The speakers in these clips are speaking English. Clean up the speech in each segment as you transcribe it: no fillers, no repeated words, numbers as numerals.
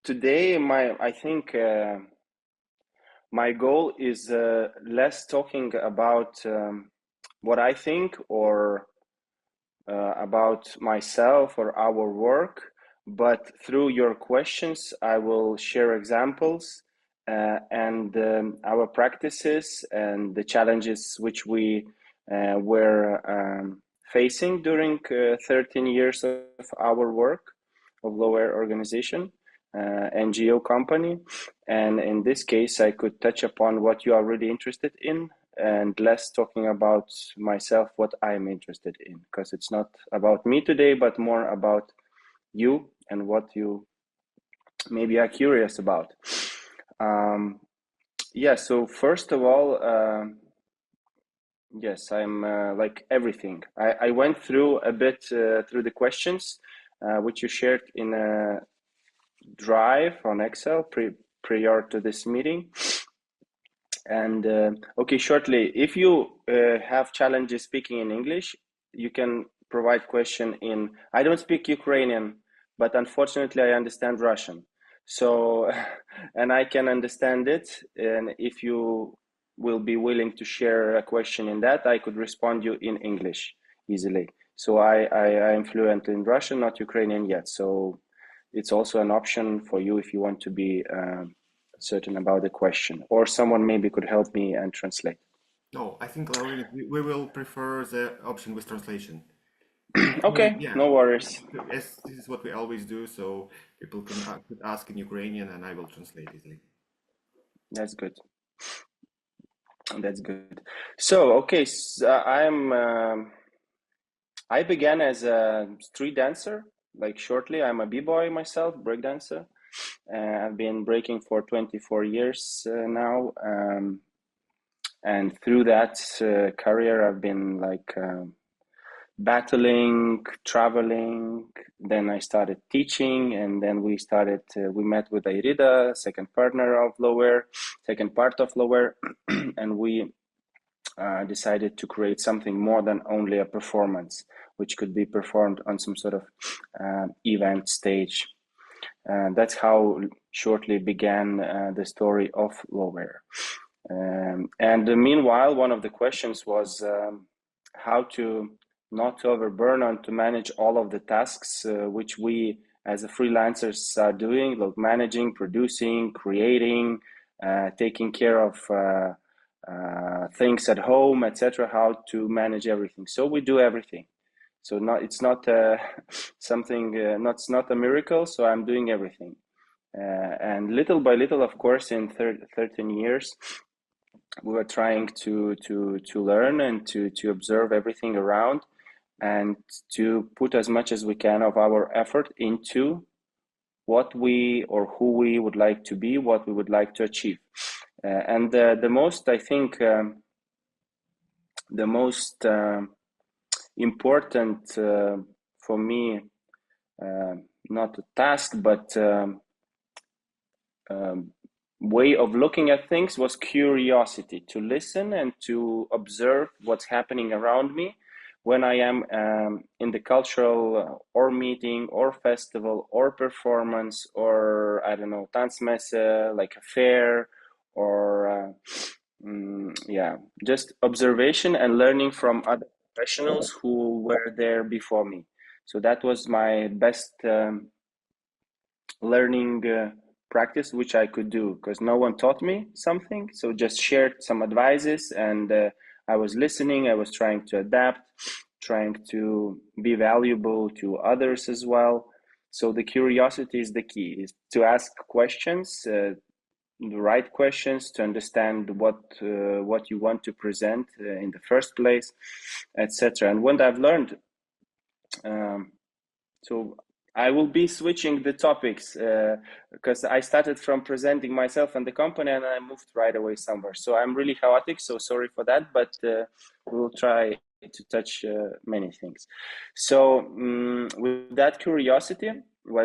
today, I think my goal is less talking about what I think or about myself or our work, but through your questions, I will share examples and our practices and the challenges which we were facing during 13 years of our work of Lower Organization, NGO company. And in this case, I could touch upon what you are really interested in and less talking about myself, what I'm interested in, because it's not about me today, but more about you and what you maybe are curious about. Yeah, so first of all, yes, I'm like everything. I went through a bit through the questions which you shared in a drive on Excel prior to this meeting. And okay, shortly, if you have challenges speaking in English, you can provide question in, I don't speak Ukrainian, but unfortunately I understand Russian. So, and I can understand it. And if you will be willing to share a question in that, I could respond you in English easily. So I am fluent in Russian, not Ukrainian yet. So it's also an option for you if you want to be certain about the question, or someone maybe could help me and translate. No, I think, Lauren, we will prefer the option with translation. Okay, Yeah, no worries. yes, this is what we always do, so people could ask in Ukrainian and I will translate easily. That's good. That's good. So, okay, I began as a street dancer, like shortly. I'm a b-boy myself, break dancer. I've been breaking for 24 years now. And through that career, I've been like battling, traveling. Then I started teaching, and then we met with Irida, second partner of second part of Lower, and we decided to create something more than only a performance, which could be performed on some sort of event stage. That's how shortly began the story of Lower. And meanwhile, one of the questions was how to not overburn and to manage all of the tasks which we as a freelancers are doing, like managing, producing, creating, taking care of things at home, etc. How to manage everything. So we do everything. So it's not something. It's not a miracle. So I'm doing everything, and little by little, of course, in 13 years, we were trying to learn and to observe everything around, and to put as much as we can of our effort into what we or who we would like to be, what we would like to achieve. And the most, I think, the most important for me, not a task, but way of looking at things was curiosity, to listen and to observe what's happening around me when I am in the cultural or meeting or festival or performance or, I don't know, tanzmesse, like a fair, or yeah, just observation and learning from other professionals who were there before me. So that was my best learning practice which I could do, because no one taught me something, so just shared some advices, and I was listening, I was trying to adapt, trying to be valuable to others as well. So the curiosity is the key, is to ask questions, the right questions, to understand what you want to present in the first place, etc. And when I've learned, so I will be switching the topics because I started from presenting myself and the company, and I moved right away somewhere. So I'm really chaotic, so sorry for that, but we will try to touch many things. So with that curiosity,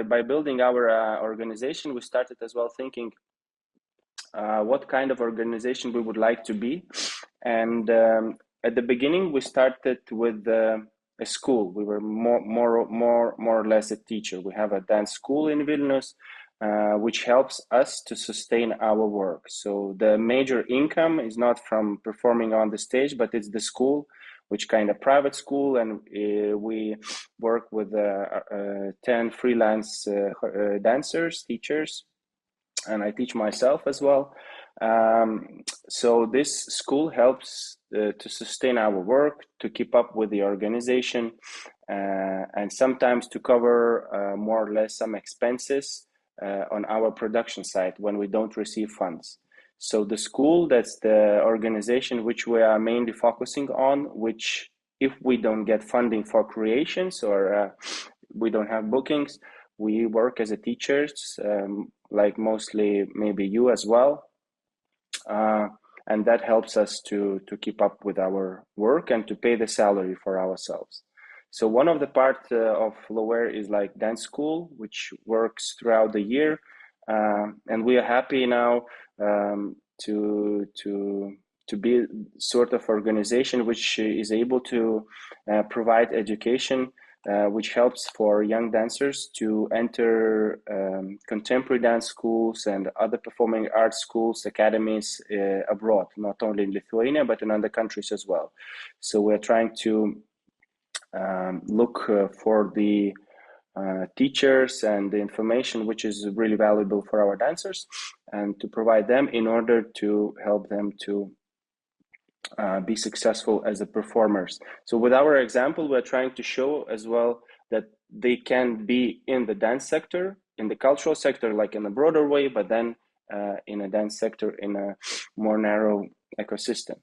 by building our organization, we started as well thinking what kind of organization we would like to be. And at the beginning, we started with a school. We were more or less a teacher. We have a dance school in Vilnius, which helps us to sustain our work. So the major income is not from performing on the stage, but it's the school, which kind of private school, and we work with 10 freelance dancers, teachers, and I teach myself as well. So this school helps to sustain our work, to keep up with the organization, and sometimes to cover more or less some expenses on our production side when we don't receive funds. So the school, that's the organization which we are mainly focusing on, which if we don't get funding for creations or we don't have bookings, we work as a teachers, like mostly maybe you as well. And that helps us to keep up with our work and to pay the salary for ourselves. So one of the parts of Lower is like dance school, which works throughout the year. And we are happy now to be sort of organization which is able to provide education, which helps for young dancers to enter contemporary dance schools and other performing arts schools, academies abroad, not only in Lithuania, but in other countries as well. So we're trying to look for the teachers and the information which is really valuable for our dancers, and to provide them in order to help them to be successful as a performers. So with our example, we're trying to show as well that they can be in the dance sector, in the cultural sector, like in a broader way, but then in a dance sector in a more narrow ecosystem.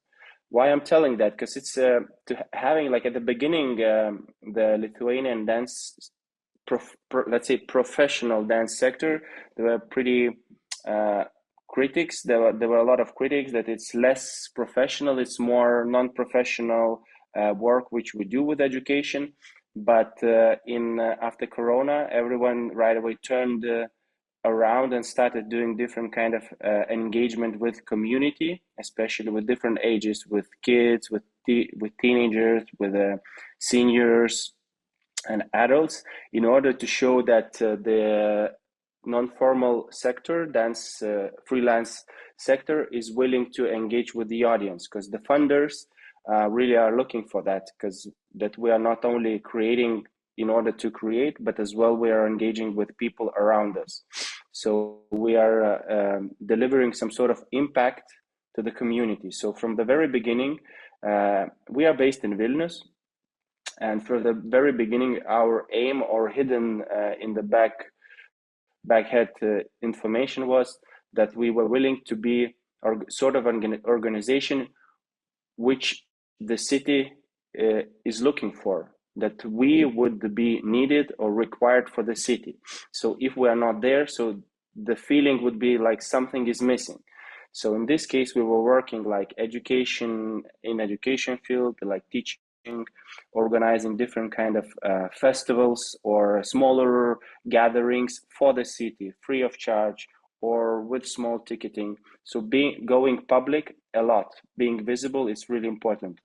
Why I'm telling that? Because it's having like at the beginning, the Lithuanian dance, let's say professional dance sector, they were pretty critics. There were a lot of critics that it's less professional, it's more non-professional work which we do with education. But after Corona, everyone right away turned around and started doing different kind of engagement with community, especially with different ages, with kids, with teenagers, with seniors and adults, in order to show that the non-formal sector, dance freelance sector, is willing to engage with the audience, because the funders really are looking for that, because that we are not only creating in order to create, but as well we are engaging with people around us. So we are delivering some sort of impact to the community. So from the very beginning, we are based in Vilnius, and from the very beginning, our aim, or hidden in the backhead information, was that we were willing to be sort of an organization which the city is looking for, that we would be needed or required for the city. So if we are not there, so the feeling would be like something is missing. So in this case, we were working like education field, like teaching, organizing different kind of festivals or smaller gatherings for the city, free of charge or with small ticketing. So going public a lot, being visible is really important.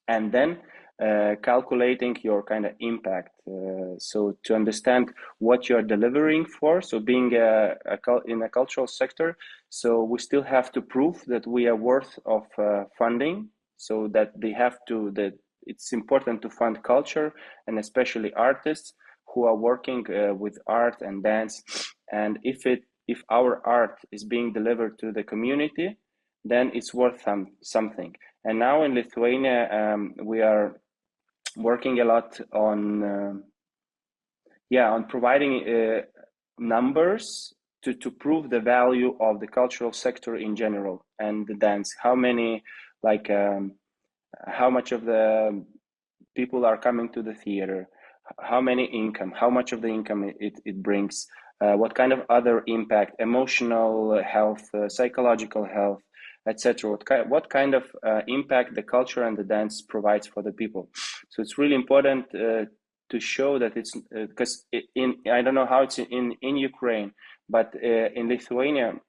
And then calculating your kind of impact. So to understand what you're delivering for. So being in a cultural sector, so we still have to prove that we are worth of funding, so that that it's important to fund culture, and especially artists who are working with art and dance. And if our art is being delivered to the community, then it's worth something. And now in Lithuania, we are working a lot on providing numbers to prove the value of the cultural sector in general and the dance. How much of the people are coming to the theater, how much of the income it brings, what kind of other impact, emotional health, psychological health, etc. What kind of impact the culture and the dance provides for the people. So it's really important to show that it's because I don't know how it's in Ukraine, but in Lithuania,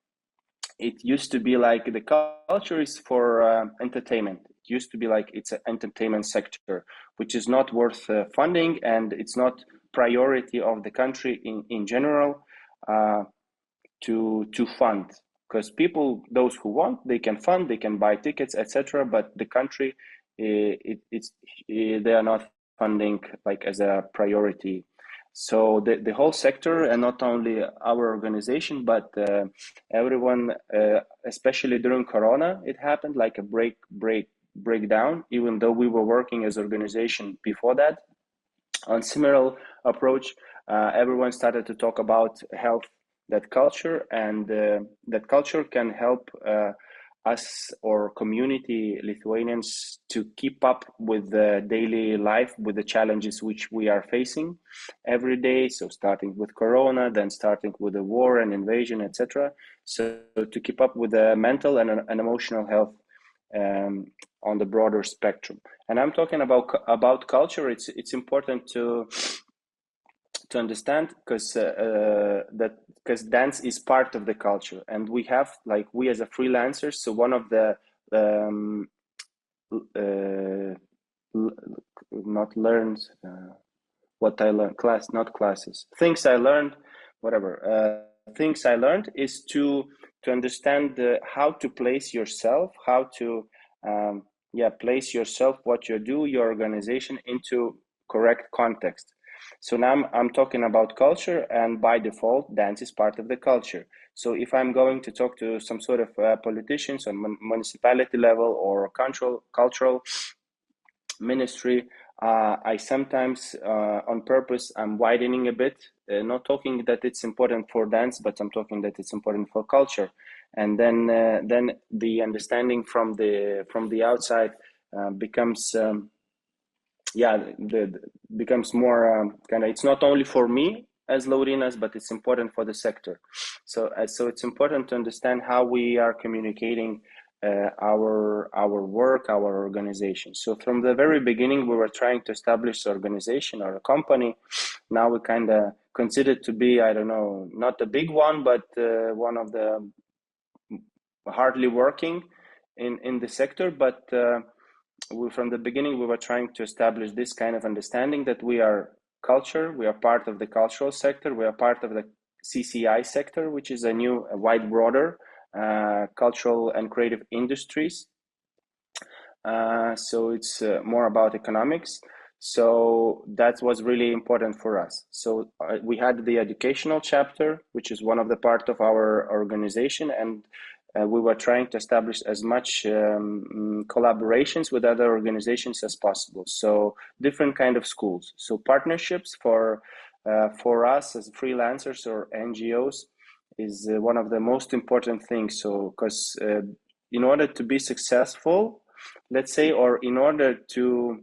it used to be like the culture is for entertainment. It used to be like it's an entertainment sector, which is not worth funding, and it's not priority of the country in general. to fund, because people, those who want, they can fund, they can buy tickets, etc. But the country, they are not funding like as a priority. So the whole sector, and not only our organization, but everyone, especially during Corona, it happened like a breakdown. Even though we were working as organization before that on similar approach, everyone started to talk about health, that culture, and that culture can help us or community Lithuanians to keep up with the daily life, with the challenges which we are facing every day. So starting with Corona, then starting with the war and invasion, etc. So to keep up with the mental and emotional health on the broader spectrum. And I'm talking about culture. It's important to understand, because dance is part of the culture, and we have, like, we as a freelancers, so one of the not learned what I learned, things I learned, things I learned is to understand how to place yourself, how to place yourself, what you do, your organization, into correct context. So now I'm talking about culture, and by default, dance is part of the culture. So if I'm going to talk to some sort of politicians on municipality level or cultural ministry, I sometimes, on purpose, I'm widening a bit, not talking that it's important for dance, but I'm talking that it's important for culture. And then the understanding from the outside becomes becomes more kind of, it's not only for me as Laurinas, but it's important for the sector. So it's important to understand how we are communicating our work, our organization. So from the very beginning, we were trying to establish an organization or a company. Now we kind of consider to be, I don't know, not a big one, but one of the hardly working in the sector. But from the beginning, we were trying to establish this kind of understanding that we are culture, we are part of the cultural sector, we are part of the CCI sector, which is a wide broader cultural and creative industries. So it's more about economics. So that was really important for us. So we had the educational chapter, which is one of the part of our organization, and we were trying to establish as much collaborations with other organizations as possible. So different kind of schools. So partnerships for us as freelancers or NGOs is one of the most important things. So because in order to be successful, let's say, or in order to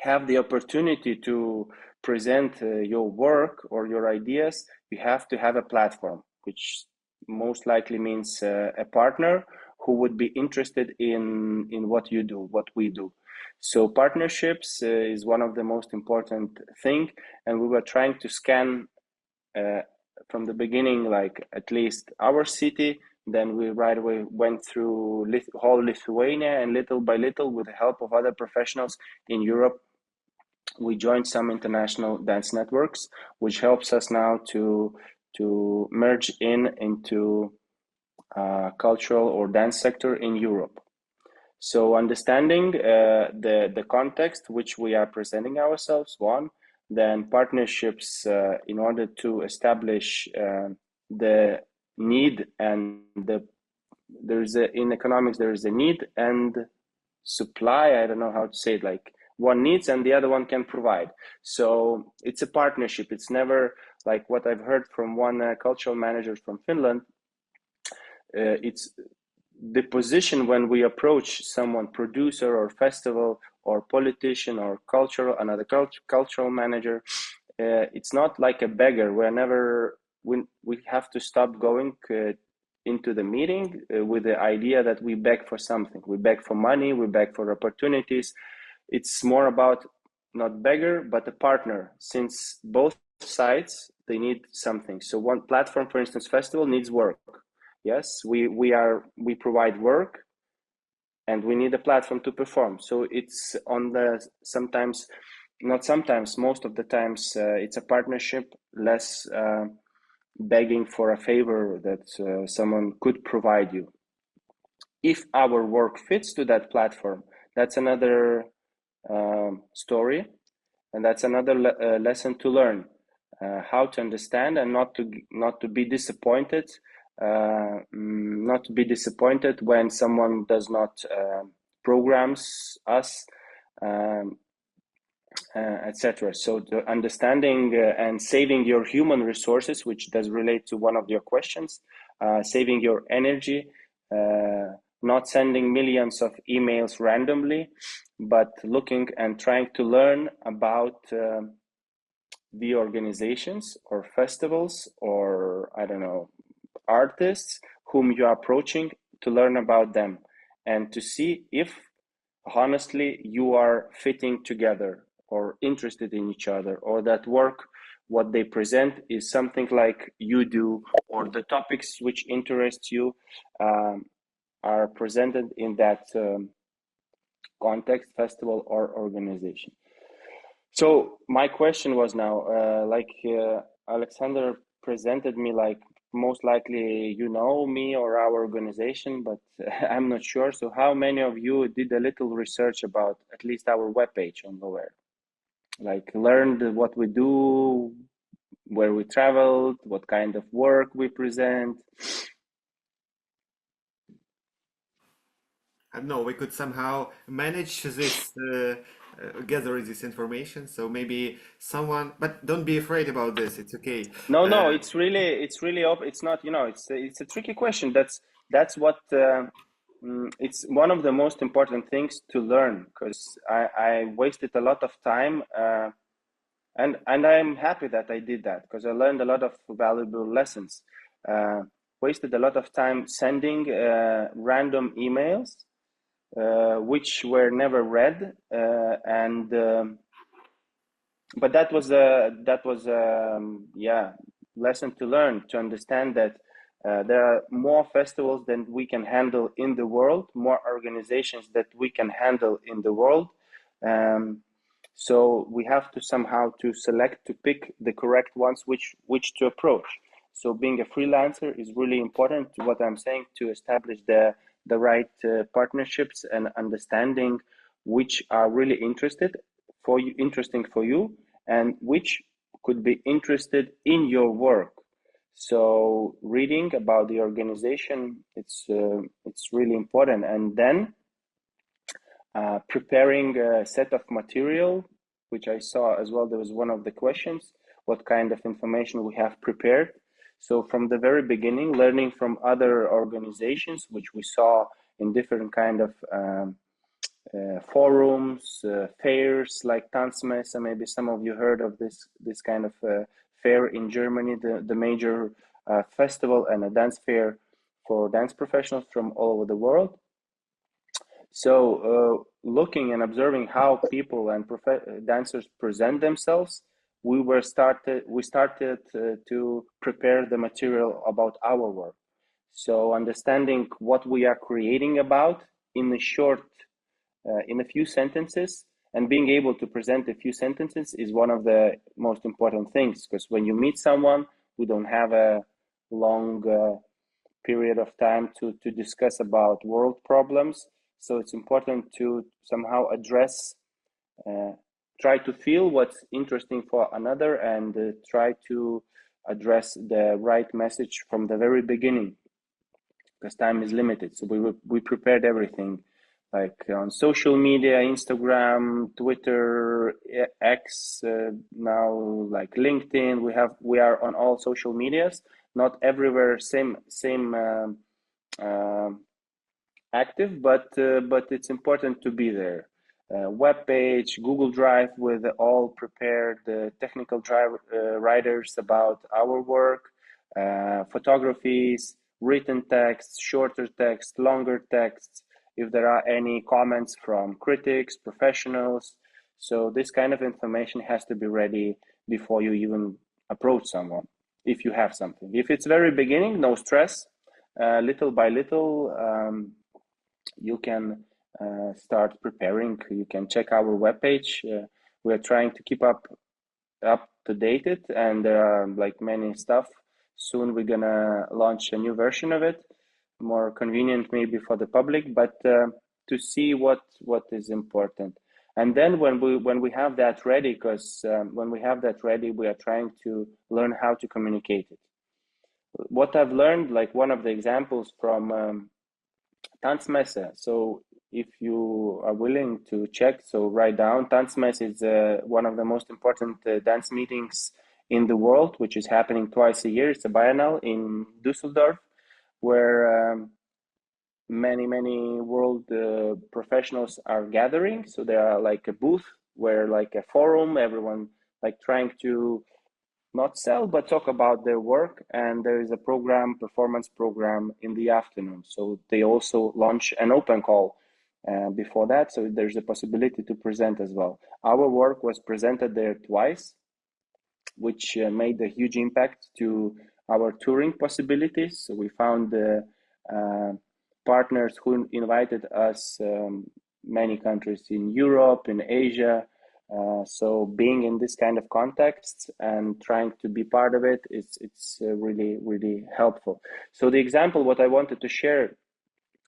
have the opportunity to present your work or your ideas, you have to have a platform, which most likely means a partner who would be interested in what you do, what we do. So partnerships is one of the most important thing, and we were trying to scan from the beginning, like at least our city. Then we right away went through whole Lithuania, and little by little, with the help of other professionals in Europe, we joined some international dance networks, which helps us now to merge into cultural or dance sector in Europe. So understanding the context which we are presenting ourselves, one, then partnerships in order to establish the need, and in economics there is a need and supply. I don't know how to say it, like one needs and the other one can provide. So it's a partnership. It's never like what I've heard from one cultural manager from Finland. It's the position when we approach someone, producer or festival or politician or another cultural manager, it's not like a beggar. We have to stop going into the meeting with the idea that we beg for something. We beg for money, we beg for opportunities. It's more about not beggar, but a partner, since both sides, they need something. So one platform, for instance, festival needs work. Yes, we provide work, and we need a platform to perform. So it's most of the times, it's a partnership, less begging for a favor that someone could provide you. If our work fits to that platform, that's another story, and that's another lesson to learn, how to understand and not to be disappointed, when someone does not programs us, etc. So the understanding and saving your human resources, which does relate to one of your questions, saving your energy, not sending millions of emails randomly, but looking and trying to learn about the organizations or festivals or, I don't know, artists whom you are approaching, to learn about them and to see if honestly you are fitting together or interested in each other, or that work, what they present, is something like you do, or the topics which interest you are presented in that context, festival or organization. So my question was now, Alexander presented me like, most likely you know me or our organization, but I'm not sure. So how many of you did a little research about at least our webpage on Lower? Like learned what we do, where we traveled, what kind of work we present? I don't know, we could somehow manage this, gathering this information. So maybe someone, but don't be afraid about this. It's okay. No, it's really open. It's not, it's a tricky question. That's what it's one of the most important things to learn, because I wasted a lot of time, and I'm happy that I did that, because I learned a lot of valuable lessons. Wasted a lot of time sending random emails, which were never read, but that was lesson to learn, to understand that there are more festivals than we can handle in the world, more organizations that we can handle in the world. So we have to somehow to pick the correct ones, which to approach. So being a freelancer is really important, to what I'm saying, to establish the right partnerships and understanding which are really interesting for you, and which could be interested in your work. So reading about the organization, it's really important, and then preparing a set of material, which I saw as well. There was one of the questions, what kind of information we have prepared. So from the very beginning, learning from other organizations, which we saw in different kind of forums, fairs like Tanzmesse. Maybe some of you heard of this kind of fair in Germany, the major festival and a dance fair for dance professionals from all over the world. So looking and observing how people and dancers present themselves, we started to prepare the material about our work. So understanding what we are creating about in a few sentences, and being able to present a few sentences is one of the most important things, because when you meet someone, we don't have a long period of time to discuss about world problems. So it's important to somehow address, try to feel what's interesting for another, and try to address the right message from the very beginning, because time is limited. So we prepared everything, like on social media, Instagram, Twitter, X, now like LinkedIn. We are on all social medias, not everywhere same active, but it's important to be there. Web page, Google Drive with all prepared technical writers about our work, photographies, written text, shorter text, longer texts, if there are any comments from critics, professionals. So this kind of information has to be ready before you even approach someone, if you have something. If it's very beginning, no stress. Little by little, you can start preparing. You can check our webpage. We are trying to keep up to date it, and there are like many stuff. soon we're gonna launch a new version of it, more convenient maybe for the public, but to see what is important. And then when we have that ready, because when we have that ready, we are trying to learn how to communicate it. What I've learned, like one of the examples from Tanzmesse. So if you are willing to check, so write down, Tanzmesse is one of the most important dance meetings in the world, which is happening twice a year. It's a biennial in Düsseldorf, where many world professionals are gathering. So there are like a booth where like a forum, everyone like trying to not sell but talk about their work, and there is a performance program in the afternoon. So they also launch an open call before that, so there's a possibility to present as well. Our work was presented there twice, which made a huge impact to our touring possibilities. So we found partners who invited us many countries in Europe, in Asia. So being in this kind of context and trying to be part of it, it's really helpful. So the example, what I wanted to share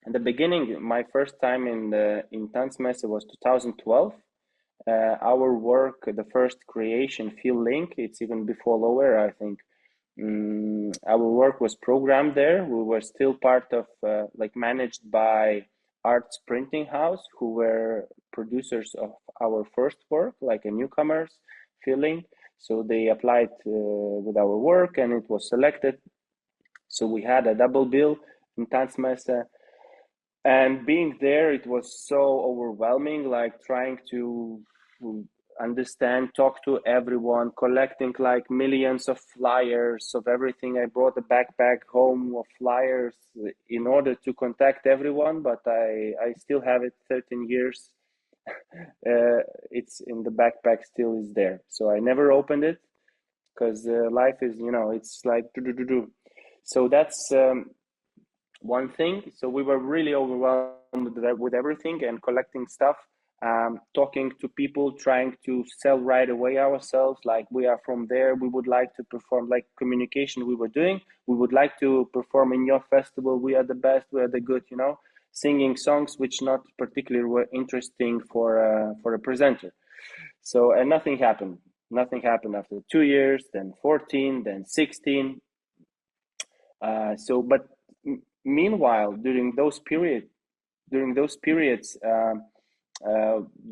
in the beginning, my first time in Tanzmesse was 2012. Our work, the first creation, Feel Link, it's even before Lower, I think. Our work was programmed there. We were still part of, managed by Arts Printing House, who were producers of our first work, like a newcomers feeling. So they applied with our work and it was selected. So we had a double bill in Tanzmesse. And being there, it was so overwhelming, like trying to understand, talk to everyone, collecting like millions of flyers of everything. I brought a backpack home of flyers in order to contact everyone, but I still have it 13 years. It's in the backpack, still is there. So I never opened it because life is, it's like do. So that's one thing. So we were really overwhelmed with everything and collecting stuff. Talking to people, trying to sell right away ourselves, like we are from there, we would like to perform, like communication we were doing, we would like to perform in your festival, we are the best, we are the good, singing songs which not particularly were interesting for a presenter. So, and nothing happened after 2 years, then 14, then 16. But meanwhile, during those periods,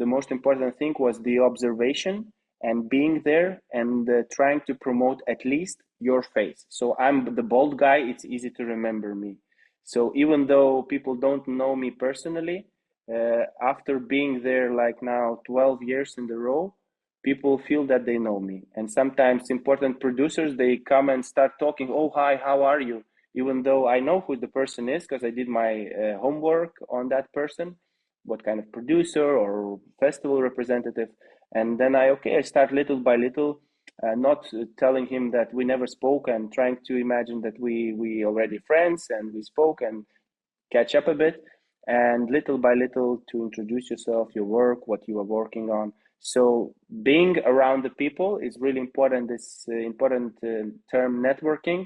the most important thing was the observation and being there and trying to promote at least your face. So I'm the bald guy, it's easy to remember me. So even though people don't know me personally, after being there like now 12 years in a row, people feel that they know me. And sometimes important producers, they come and start talking, oh, hi, how are you? Even though I know who the person is because I did my homework on that person, what kind of producer or festival representative. And then I start little by little, not telling him that we never spoke and trying to imagine that we already friends and we spoke and catch up a bit, and little by little to introduce yourself, your work, what you are working on. So being around the people is really important. This important term, networking,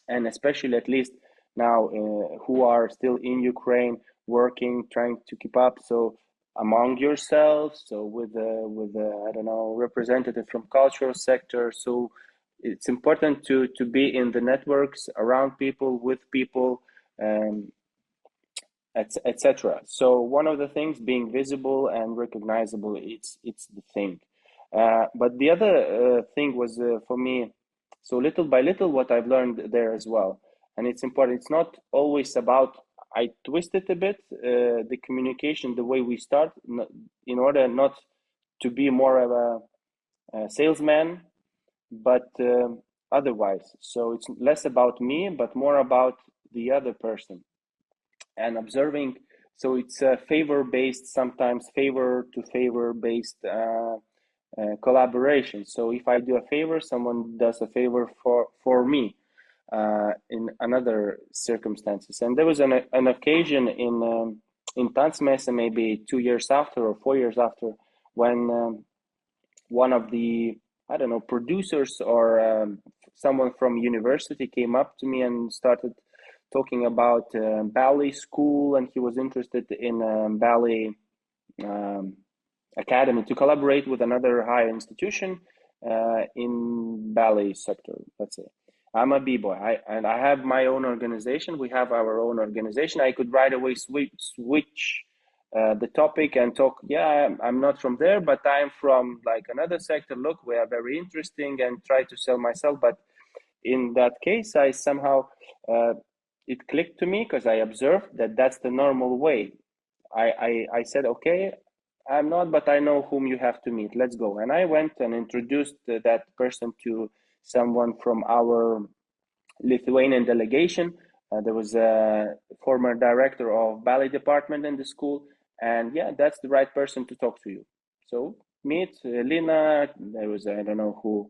and especially at least now who are still in Ukraine working, trying to keep up. So among yourselves, so with I don't know, representative from cultural sector. So it's important to be in the networks, around people, with people, etc. So one of the things, being visible and recognizable, it's the thing. But the other thing was for me, so little by little, what I've learned there as well, and it's important. It's not always about, I twist it a bit, the communication, the way we start, in order not to be more of a salesman, but otherwise. So it's less about me, but more about the other person and observing. So it's a favor-based, sometimes favor-to-favor based collaboration. So if I do a favor, someone does a favor for me in another circumstances. And there was an occasion in Tanzmesse, maybe 2 years after or 4 years after, when one of the I don't know, producers or someone from university came up to me and started talking about ballet school, and he was interested in ballet academy to collaborate with another higher institution in ballet sector, let's say. I'm a b-boy, and I have my own organization. We have our own organization. I could right away switch the topic and talk. Yeah, I'm not from there, but I'm from like another sector. Look, we are very interesting, and try to sell myself. But in that case, I somehow it clicked to me because I observed that that's the normal way. I said, okay, I'm not, but I know whom you have to meet. Let's go. And I went and introduced that person to someone from our Lithuanian delegation. There was a former director of ballet department in the school. And yeah, that's the right person to talk to you. So meet Lina, there was, I don't know who,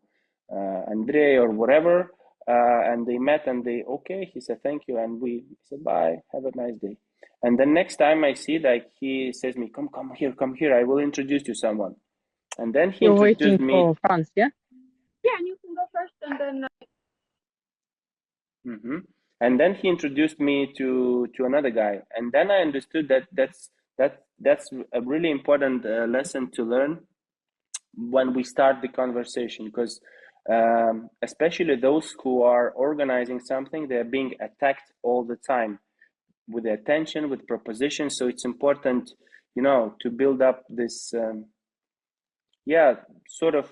Andrei or whatever. And they met and okay, he said, thank you. And we said, bye, have a nice day. And the next time I see, like, he says me, come here, I will introduce you to someone. And then he You're introduced waiting me. for Franz, yeah? Yeah, and you can go first, and then. And then he introduced me to another guy, and then I understood that that's a really important lesson to learn when we start the conversation, because especially those who are organizing something, they're being attacked all the time with the attention, with propositions. So it's important, to build up this sort of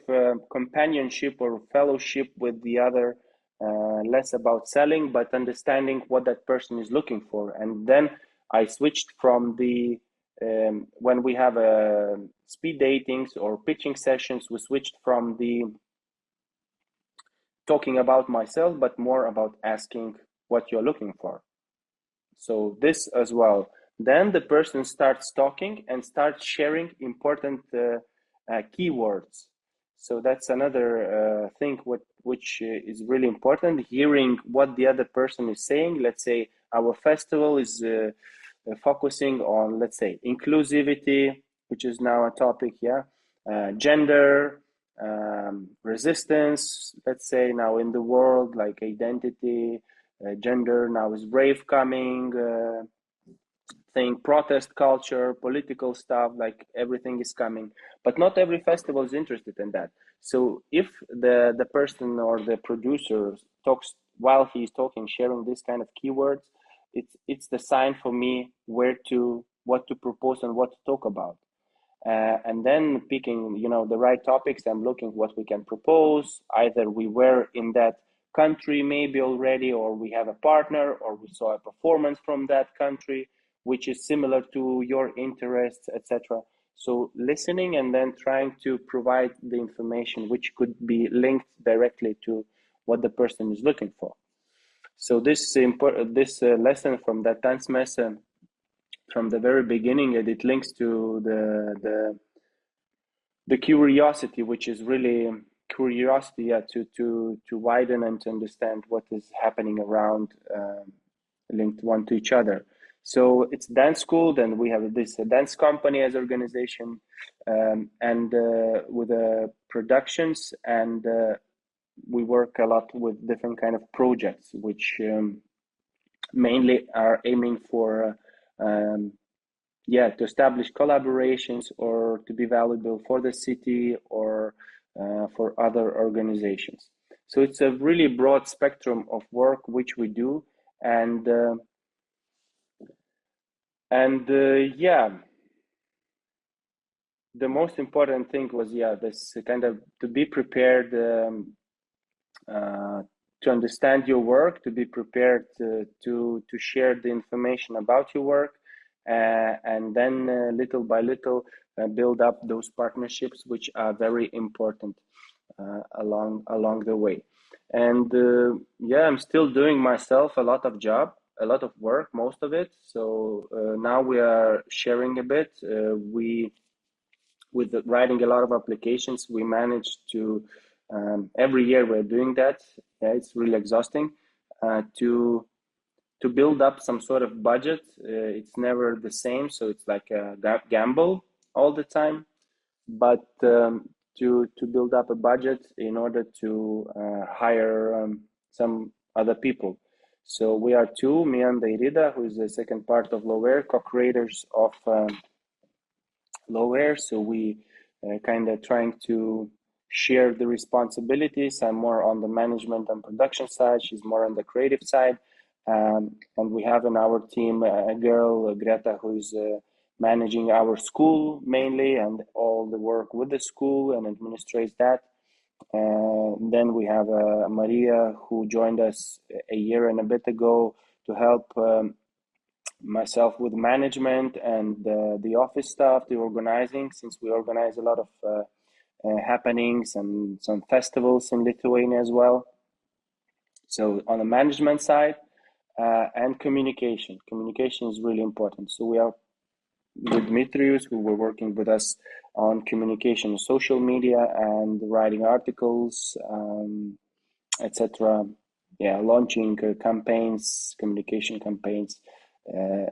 companionship or fellowship with the other, less about selling but understanding what that person is looking for. And then I switched from the when we have speed datings or pitching sessions, we switched from the talking about myself but more about asking what you're looking for. So this as well. Then the person starts talking and starts sharing important keywords. So that's another thing which is really important, hearing what the other person is saying. Let's say our festival is focusing on, let's say, inclusivity, which is now a topic, gender, resistance, let's say, now in the world, like identity, gender, now is rave coming, thing, protest culture, political stuff, like everything is coming. But not every festival is interested in that. So if the person or the producer talks while he's talking, sharing this kind of keywords, it's the sign for me what to propose and what to talk about. And then picking, the right topics, I'm looking what we can propose. Either we were in that country maybe already, or we have a partner, or we saw a performance from that country which is similar to your interests, etc. So listening and then trying to provide the information which could be linked directly to what the person is looking for. So this lesson from that dance lesson from the very beginning, and it links to the curiosity, which is really curiosity, to widen and to understand what is happening around, linked one to each other. So it's dance school, then we have this dance company as organization, and with productions, and we work a lot with different kind of projects, which mainly are aiming for to establish collaborations or to be valuable for the city or for other organizations. So it's a really broad spectrum of work which we do, and the most important thing was this kind of to be prepared, to understand your work, to be prepared to share the information about your work, and then little by little build up those partnerships which are very important along the way. And I'm still doing myself a lot of work, most of it. So now we are sharing a bit. With writing a lot of applications, we managed to every year we're doing that. It's really exhausting to build up some sort of budget. It's never the same, so it's like a gamble all the time. But to build up a budget in order to hire some other people. So we are two, me and Irida, who is the second part of Lower, co-creators of Lower. So we kind of trying to share the responsibilities. I'm more on the management and production side. She's more on the creative side. And we have in our team a girl, Greta, who is managing our school mainly and all the work with the school and administrates that. Then we have Maria, who joined us a year and a bit ago to help myself with management and the office stuff, the organizing, since we organize a lot of happenings and some festivals in Lithuania as well. So on the management side and communication is really important. So we are with Dimitrius, who were working with us on communication, social media, and writing articles, etc. Yeah, launching campaigns, communication campaigns, and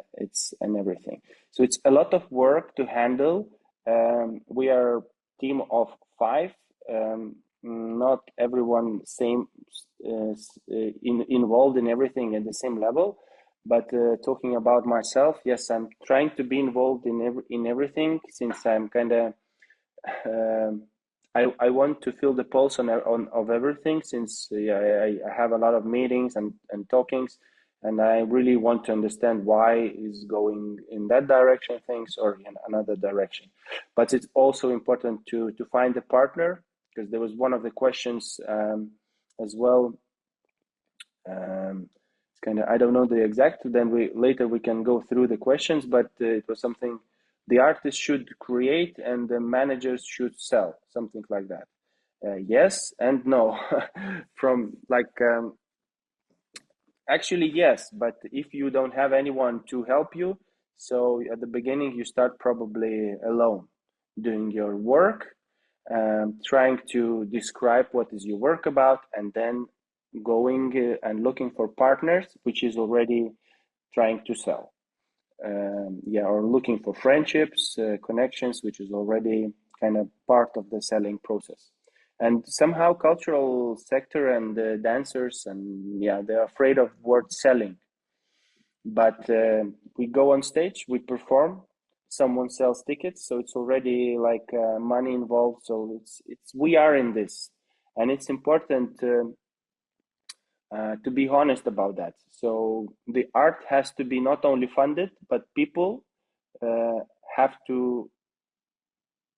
everything. So it's a lot of work to handle. We are a team of 5. Not everyone involved in everything at the same level. But talking about myself, yes, I'm trying to be involved in everything, since I'm kind of I want to feel the pulse of everything, since I have a lot of meetings and talkings, and I really want to understand why is going in that direction things or in another direction. But it's also important to find a partner, because there was one of the questions as well. Kind of, I don't know the exact, then we can go through the questions, but it was something the artist should create and the managers should sell, something like that. Yes and no. From like actually yes, but if you don't have anyone to help you, so at the beginning you start probably alone doing your work, trying to describe what is your work about, and then going and looking for partners, which is already trying to sell. Or looking for friendships, connections, which is already kind of part of the selling process. And somehow cultural sector and dancers, and they're afraid of word selling. But we go on stage, we perform, someone sells tickets, so it's already like money involved. So it's we are in this, and it's important to be honest about that. So the art has to be not only funded, but people have to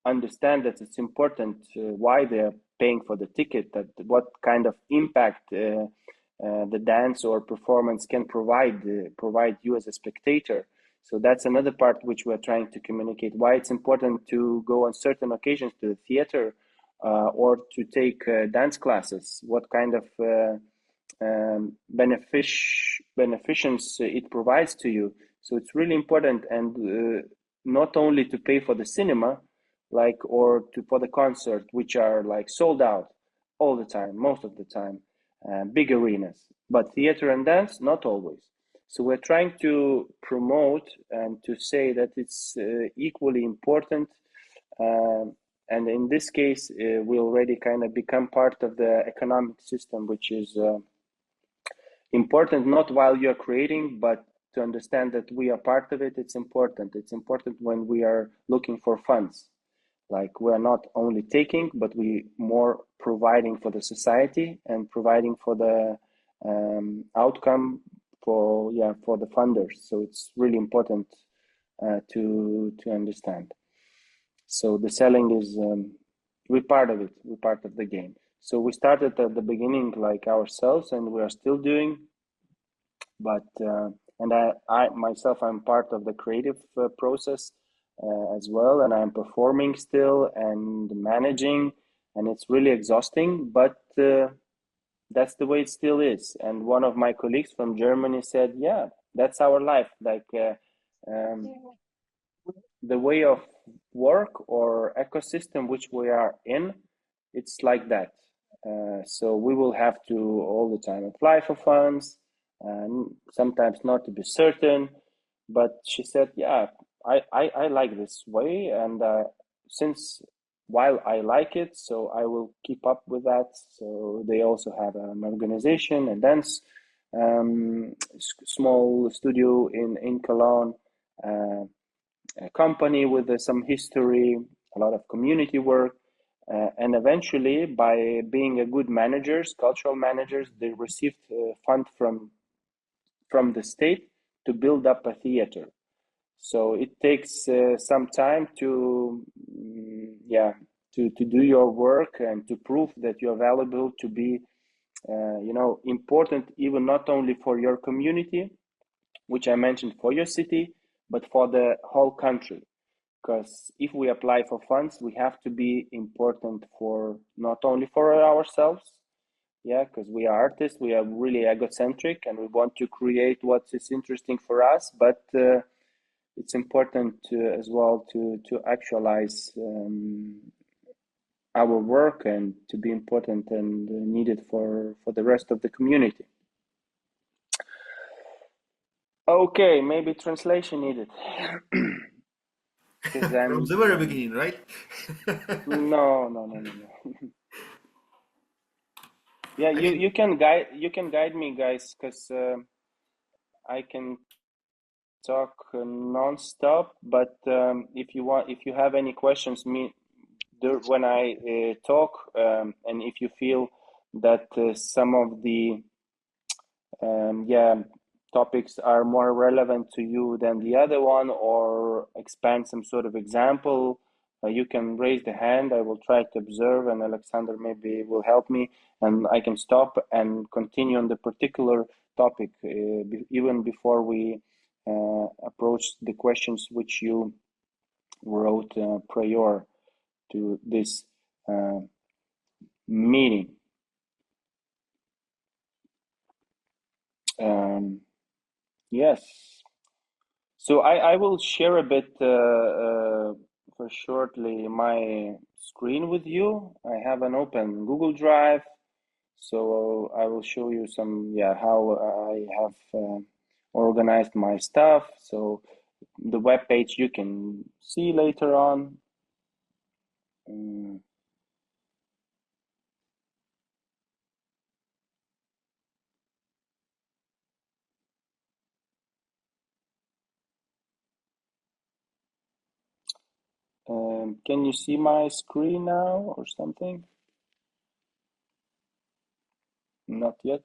understand that it's important why they're paying for the ticket, that what kind of impact the dance or performance can provide you as a spectator. So that's another part which we're trying to communicate, why it's important to go on certain occasions to the theater or to take dance classes, what kind of beneficence it provides to you. So it's really important, and not only to pay for the cinema, like, or for the concert, which are like sold out all the time, most of the time, big arenas, but theater and dance, not always. So we're trying to promote and to say that it's equally important. And in this case, we already kind of become part of the economic system, which is important, not while you're creating, but to understand that we are part of it. It's important. It's important when we are looking for funds. Like, we're not only taking, but we more providing for the society and providing for the outcome for the funders. So it's really important to understand. So the selling is we're part of it. We're part of the game. So we started at the beginning like ourselves, and we are still doing. But and I myself, I'm part of the creative process as well, and I'm performing still and managing, and it's really exhausting. But that's the way it still is. And one of my colleagues from Germany said, "Yeah, that's our life. Like the way of work or ecosystem which we are in, it's like that. So we will have to all the time apply for funds, and sometimes not to be certain." But she said, "Yeah, I like this way, and since while I like it, so I will keep up with that. So they also have an organization, a dance small studio in Cologne, a company with some history, a lot of community work. And eventually, by being a good managers, cultural managers, they received fund from the state to build up a theater. So it takes some time to do your work and to prove that you're valuable, to be important, even not only for your community, which I mentioned, for your city, but for the whole country. Because if we apply for funds, we have to be important for not only for ourselves, because we are artists, we are really egocentric, and we want to create what is interesting for us, but it's important as well to actualize our work and to be important and needed for the rest of the community. Okay, maybe translation needed. From the very beginning, right? No. Yeah, you can guide me, guys, because I can talk non-stop. But if you have any questions, when I talk, and if you feel that some of the topics are more relevant to you than the other one, or expand some sort of example, you can raise the hand. I will try to observe, and Alexander maybe will help me, and I can stop and continue on the particular topic even before we approach the questions which you wrote prior to this meeting. Yes. So I will share a bit for shortly my screen with you. I have an open Google Drive, so I will show you some how I have organized my stuff. So the web page you can see later on. Can you see my screen now or something? Not yet.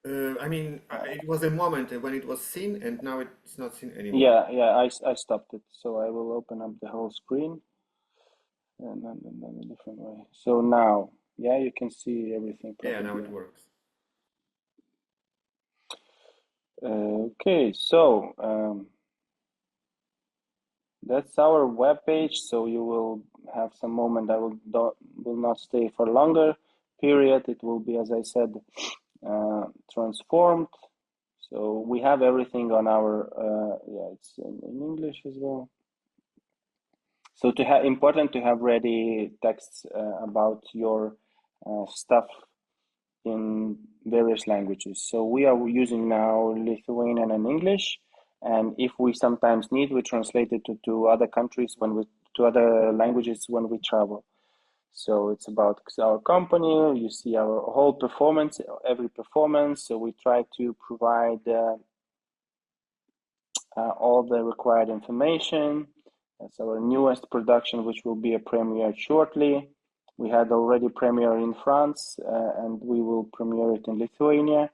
I mean, it was a moment when it was seen, and now it's not seen anymore. Yeah, I stopped it. So I will open up the whole screen and then a different way. So now, you can see everything Yeah, now perfectly. it works. Okay, so that's our web page. So you will have some moment. I will not stay for longer period. It will be, as I said, transformed. So we have everything on our it's in English as well. So important to have ready texts about your stuff in various languages. So we are using now Lithuanian and English, and if we sometimes need, we translate it to other countries to other languages when we travel. So it's about our company. You see our whole performance, every performance. So we try to provide all the required information. That's our newest production, which will be a premiere shortly. We had already premiere in France, and we will premiere it in Lithuania.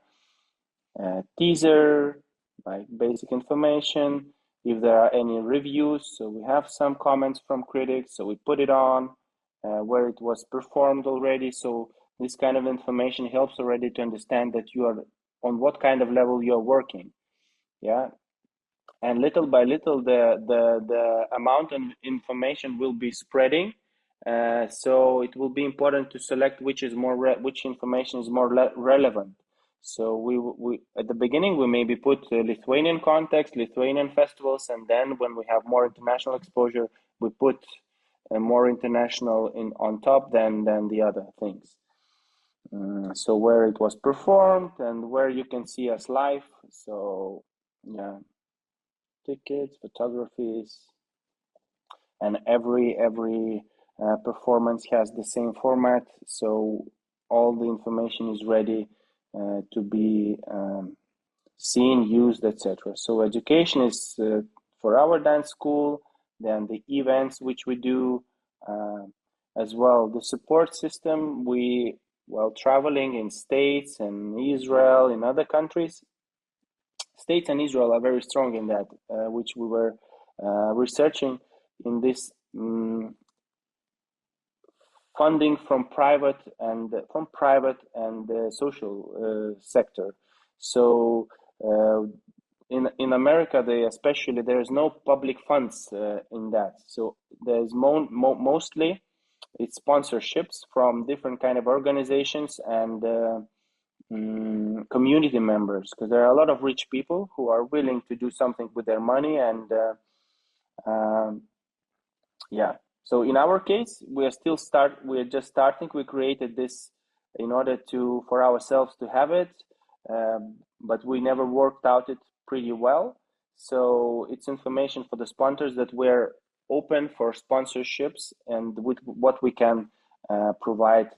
Teaser, like basic information. If there are any reviews, so we have some comments from critics, so we put it on where it was performed already. So this kind of information helps already to understand that you are on what kind of level you are working. Yeah. And little by little, the amount of information will be spreading. So it will be important to select which information is more relevant. So we at the beginning we maybe put Lithuanian context, Lithuanian festivals, and then when we have more international exposure, we put more international on top than the other things. So where it was performed and where you can see us live. So yeah. Tickets, photographies, and every performance has the same format, so all the information is ready to be seen, used, etc. So education is for our dance school, then the events which we do, as well the support system. We, while traveling in States and Israel, in other countries, States and Israel are very strong in that, which we were researching in this funding from private and social sector. So in America, especially there is no public funds in that. So there's mostly it's sponsorships from different kind of organizations and community members, because there are a lot of rich people who are willing to do something with their money. And yeah, so in our case, we are just starting. We created this in order for ourselves to have it, but we never worked out it pretty well. So it's information for the sponsors that we're open for sponsorships and with what we can provide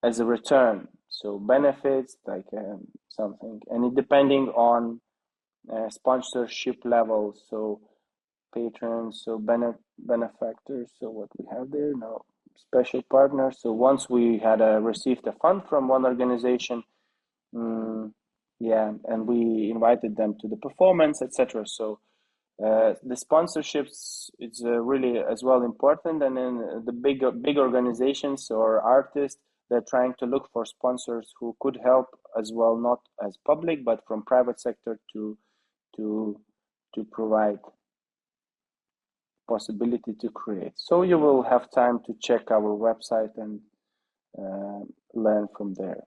as a return. So benefits, like something, and it depending on sponsorship level. So patrons, so benefactors. So what we have there now, special partners. So once we had received a fund from one organization, yeah, and we invited them to the performance, etc. So the sponsorships, it's really as well important. And then the big organizations or artists, they're trying to look for sponsors who could help as well, not as public but from private sector to provide possibility to create. So you will have time to check our website and learn from there.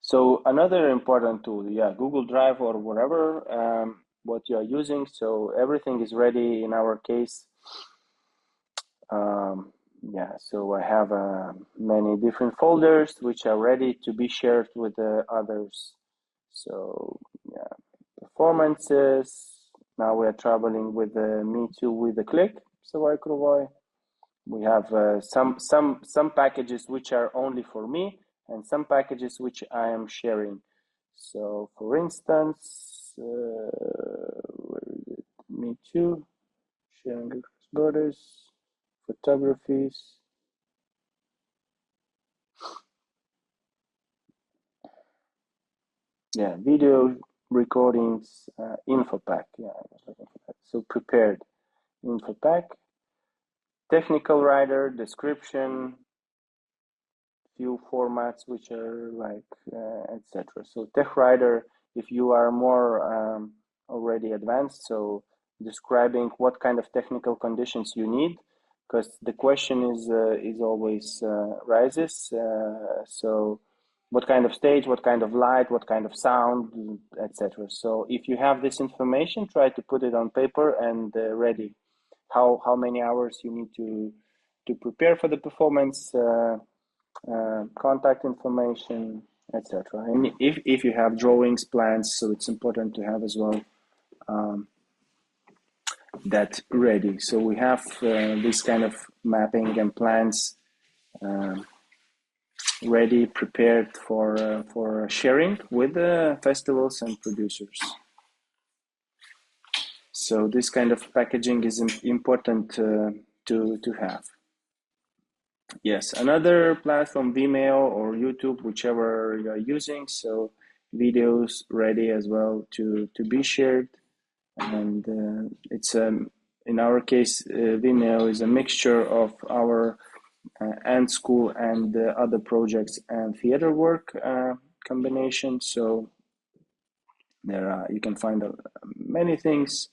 So another important tool, yeah, Google Drive or whatever what you are using. So everything is ready in our case. Yeah, so I have many different folders which are ready to be shared with others. So yeah, performances. Now we are traveling with Me Too with a Click. So we have some packages which are only for me, and some packages which I am sharing. So for instance, where is it? Me Too, sharing across borders, photographies. Yeah, video recordings, info pack. Yeah, I was looking for that. So prepared info pack, technical writer, description, few formats which are like etc. So tech writer, if you are more already advanced, so describing what kind of technical conditions you need, because the question is always rises. So what kind of stage, what kind of light, what kind of sound, etc. So if you have this information, try to put it on paper and ready. How many hours you need to prepare for the performance, contact information, etc. And if you have drawings, plans, so it's important to have as well that ready. So we have this kind of mapping and plans ready, prepared for sharing with the festivals and producers. So this kind of packaging is important to have. Yes, another platform, Vimeo or YouTube, whichever you are using. So videos ready as well to be shared. And it's in our case, Vimeo is a mixture of our and school and other projects and theater work combination. So there are, you can find many things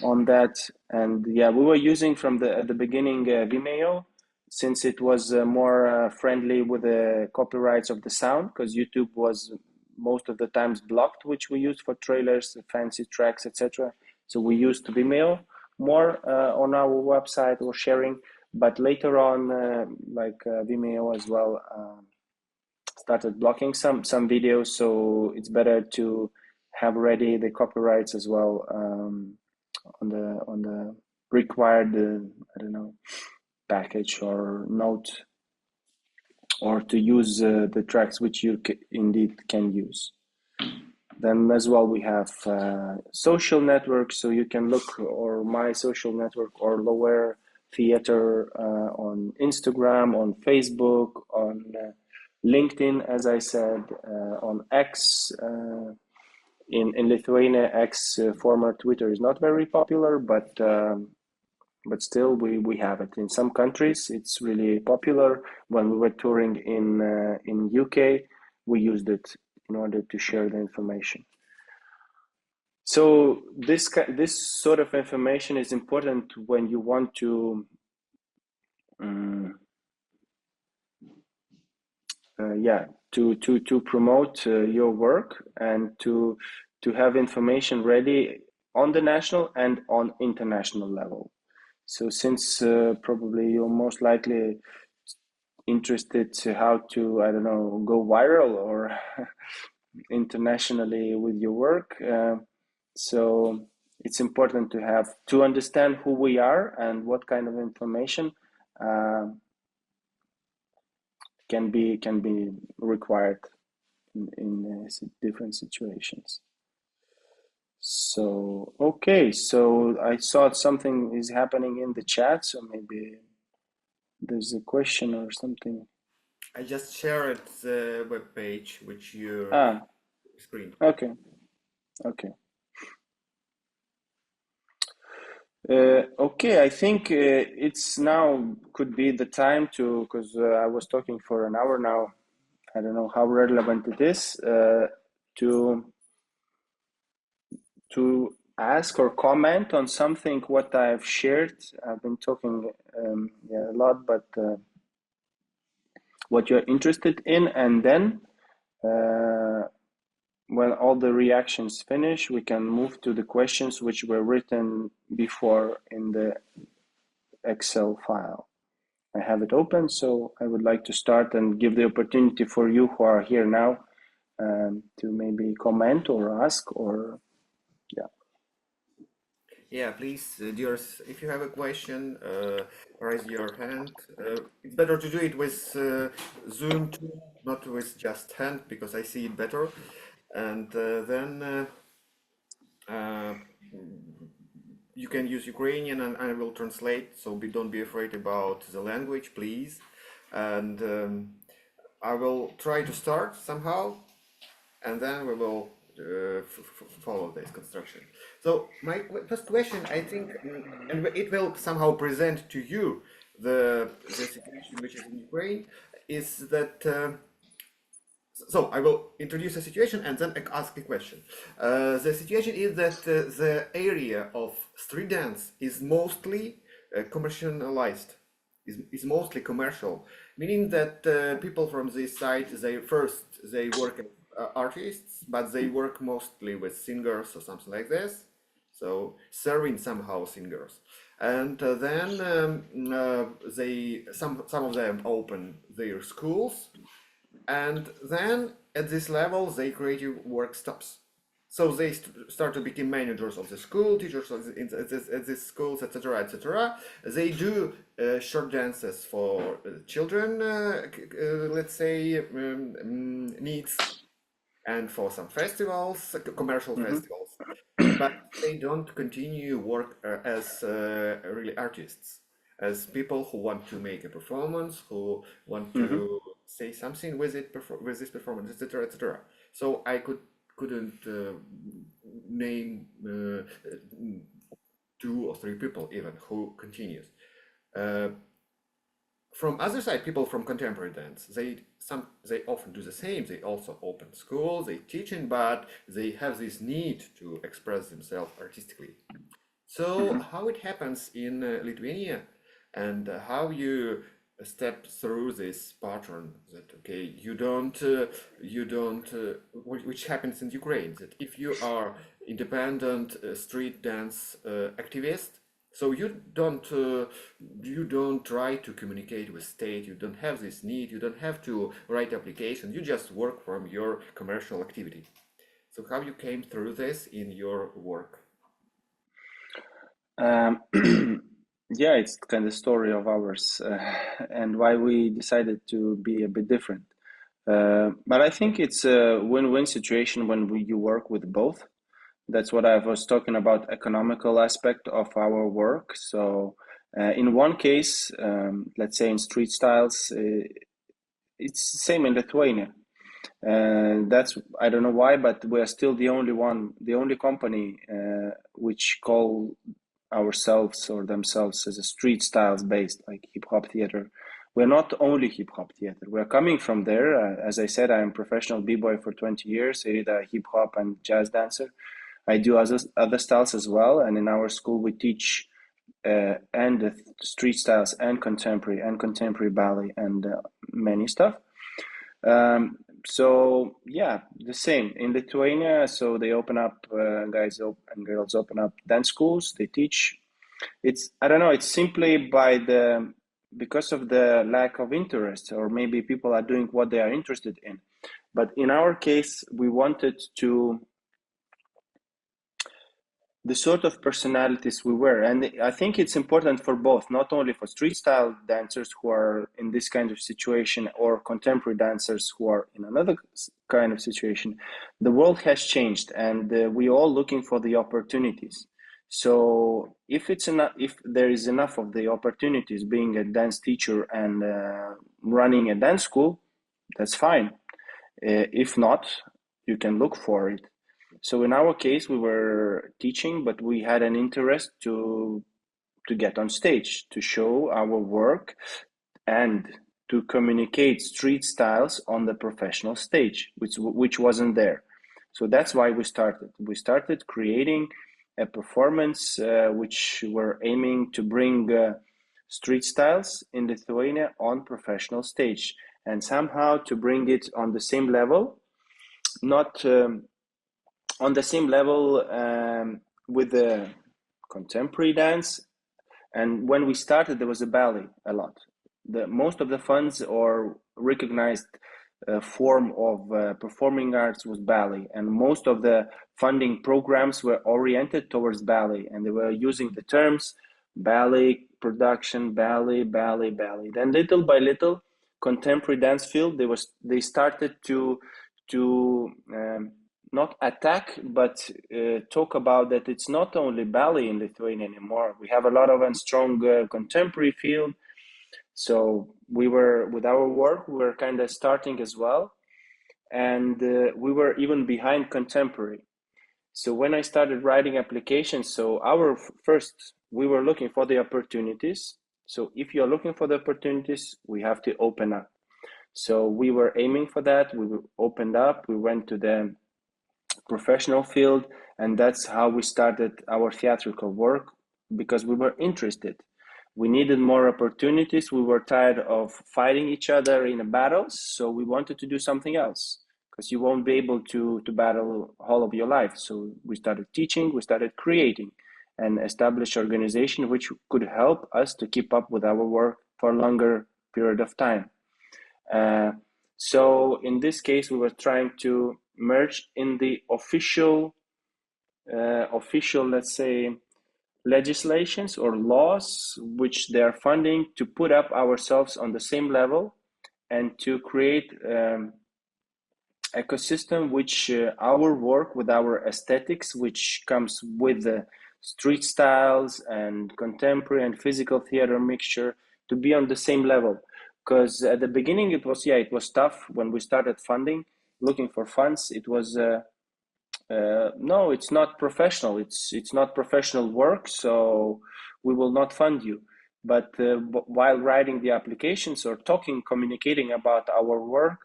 on that. And yeah, we were using from at the beginning Vimeo, since it was more friendly with the copyrights of the sound, because YouTube was most of the times blocked, which we used for trailers, fancy tracks, etc. So we used Vimeo more on our website or sharing, but later on, Vimeo as well started blocking some videos. So it's better to have ready the copyrights as well on the required I don't know, package or note, or to use the tracks which you indeed can use. Then as well we have social networks, so you can look or my social network or Lower Theater on Instagram, on Facebook, on LinkedIn, as I said, on X. In Lithuania, X, former Twitter, is not very popular, but still we have it. In some countries, it's really popular. When we were touring in UK, we used it in order to share the information. So this sort of information is important when you want to to promote your work and to have information ready on the national and on international level. So since probably you're most likely interested to how to, I don't know, go viral or internationally with your work, so it's important to understand who we are and what kind of information can be required in different situations. So okay, so I saw something is happening in the chat, so maybe there's a question or something. I just shared the web page which you screen. Okay. Okay, I think it's now could be the time to, because I was talking for an hour now. I don't know how relevant it is to ask or comment on something what I've shared. I've been talking a lot, but what you're interested in, and then when all the reactions finish, we can move to the questions which were written before in the Excel file. I have it open, so I would like to start and give the opportunity for you who are here now to maybe comment or ask or Yeah, please, dears, if you have a question, raise your hand. It's better to do it with Zoom too, not with just hand, because I see it better. And then you can use Ukrainian and I will translate, so don't be afraid about the language, please. And I will try to start somehow, and then we will follow this construction. So my first question, I think, and it will somehow present to you the situation which is in Ukraine, is that, so I will introduce a situation and then ask a question. The situation is that the area of street dance is mostly commercialized, is mostly commercial, meaning that people from this side, they work as artists, but they work mostly with singers or something like this, so serving somehow singers, and then some of them open their schools, and then at this level they creative work stops. So they start to become managers of the school, teachers at these schools, etc., etc. They do short dances for children, let's say, needs, and for some festivals, commercial festivals. But they don't continue work as really artists, as people who want to make a performance, who want to say something with it, with this performance, etc., etc. So I couldn't name 2 or 3 people even who continues. From other side, people from contemporary dance, they often do the same. They also open schools, they teaching, but they have this need to express themselves artistically. So how it happens in Lithuania, and how you step through this pattern that which happens in Ukraine, that if you are independent street dance activist, so you don't try to communicate with state, you don't have this need, you don't have to write application, you just work from your commercial activity. So how you came through this in your work? Yeah, it's kind of story of ours, and why we decided to be a bit different. But I think it's a win-win situation when you work with both. That's what I was talking about, economical aspect of our work. So in one case, let's say in street styles, it's the same in Lithuania. That's, I don't know why, but we are still the only company which call ourselves or themselves as a street styles based, like hip hop theater. We're not only hip hop theater. We're coming from there. As I said, I'm a professional b-boy for 20 years. I did a hip hop and jazz dancer. I do other styles as well. And in our school, we teach and the street styles and contemporary ballet and many stuff. So yeah, the same in Lithuania. So they open up, guys and girls open up dance schools. They teach. It's, I don't know. It's simply because of the lack of interest, or maybe people are doing what they are interested in. But in our case, we wanted to the sort of personalities we were. And I think it's important for both, not only for street style dancers who are in this kind of situation or contemporary dancers who are in another kind of situation. The world has changed, and we're all looking for the opportunities. So if there is enough of the opportunities being a dance teacher and running a dance school, that's fine. If not, you can look for it. So in our case, we were teaching, but we had an interest to get on stage, to show our work, and to communicate street styles on the professional stage, which wasn't there. So that's why we started. We started creating a performance which were aiming to bring street styles in Lithuania on professional stage, and somehow to bring it on the same level, not on the same level with the contemporary dance. And when we started, there was a ballet a lot. Most of the funds or recognized form of performing arts was ballet, and most of the funding programs were oriented towards ballet, and they were using the terms ballet production, ballet. Then little by little, contemporary dance field, they started to not attack, but talk about that it's not only ballet in Lithuania anymore. We have a lot of strong contemporary field. So we were, with our work, we were kind of starting as well. And we were even behind contemporary. So when I started writing applications, so we were looking for the opportunities. So if you're looking for the opportunities, we have to open up. So we were aiming for that. We opened up, we went to the professional field, and that's how we started our theatrical work, because we were interested. We needed more opportunities. We were tired of fighting each other in battles, so we wanted to do something else, because you won't be able to battle all of your life. So we started teaching, we started creating and established organization which could help us to keep up with our work for a longer period of time. So in this case, we were trying to merge in the official, let's say, legislations or laws which they are funding, to put up ourselves on the same level and to create ecosystem which our work with our aesthetics, which comes with the street styles and contemporary and physical theater mixture, to be on the same level. Because at the beginning it was tough when we started looking for funds. It was no, it's not professional. It's not professional work, so we will not fund you. But while writing the applications or communicating about our work,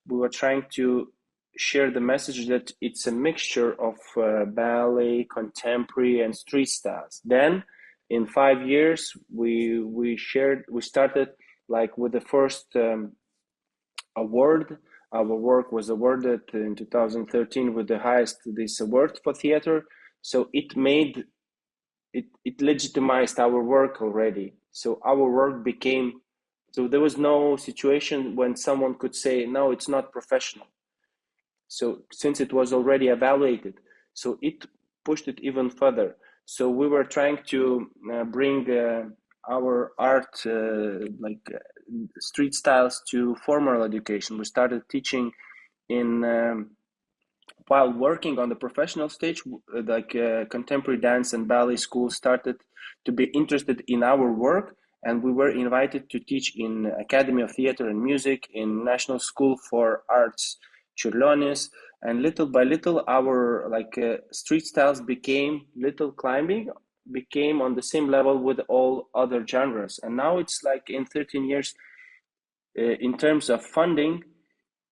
we were trying to share the message that it's a mixture of ballet, contemporary, and street styles. Then, in 5 years, we started like with the first award. Our work was awarded in 2013 with the highest this award for theater. So it legitimized our work already. So our work became, so there was no situation when someone could say, no, it's not professional. So since it was already evaluated, so it pushed it even further. So we were trying to bring our art, street styles to formal education. We started teaching in while working on the professional stage, contemporary dance and ballet schools started to be interested in our work, and we were invited to teach in Academy of Theatre and Music, in National School for Arts, Čiurlionis, and little by little our street styles became little climbing, became on the same level with all other genres. And now it's like in 13 years, in terms of funding,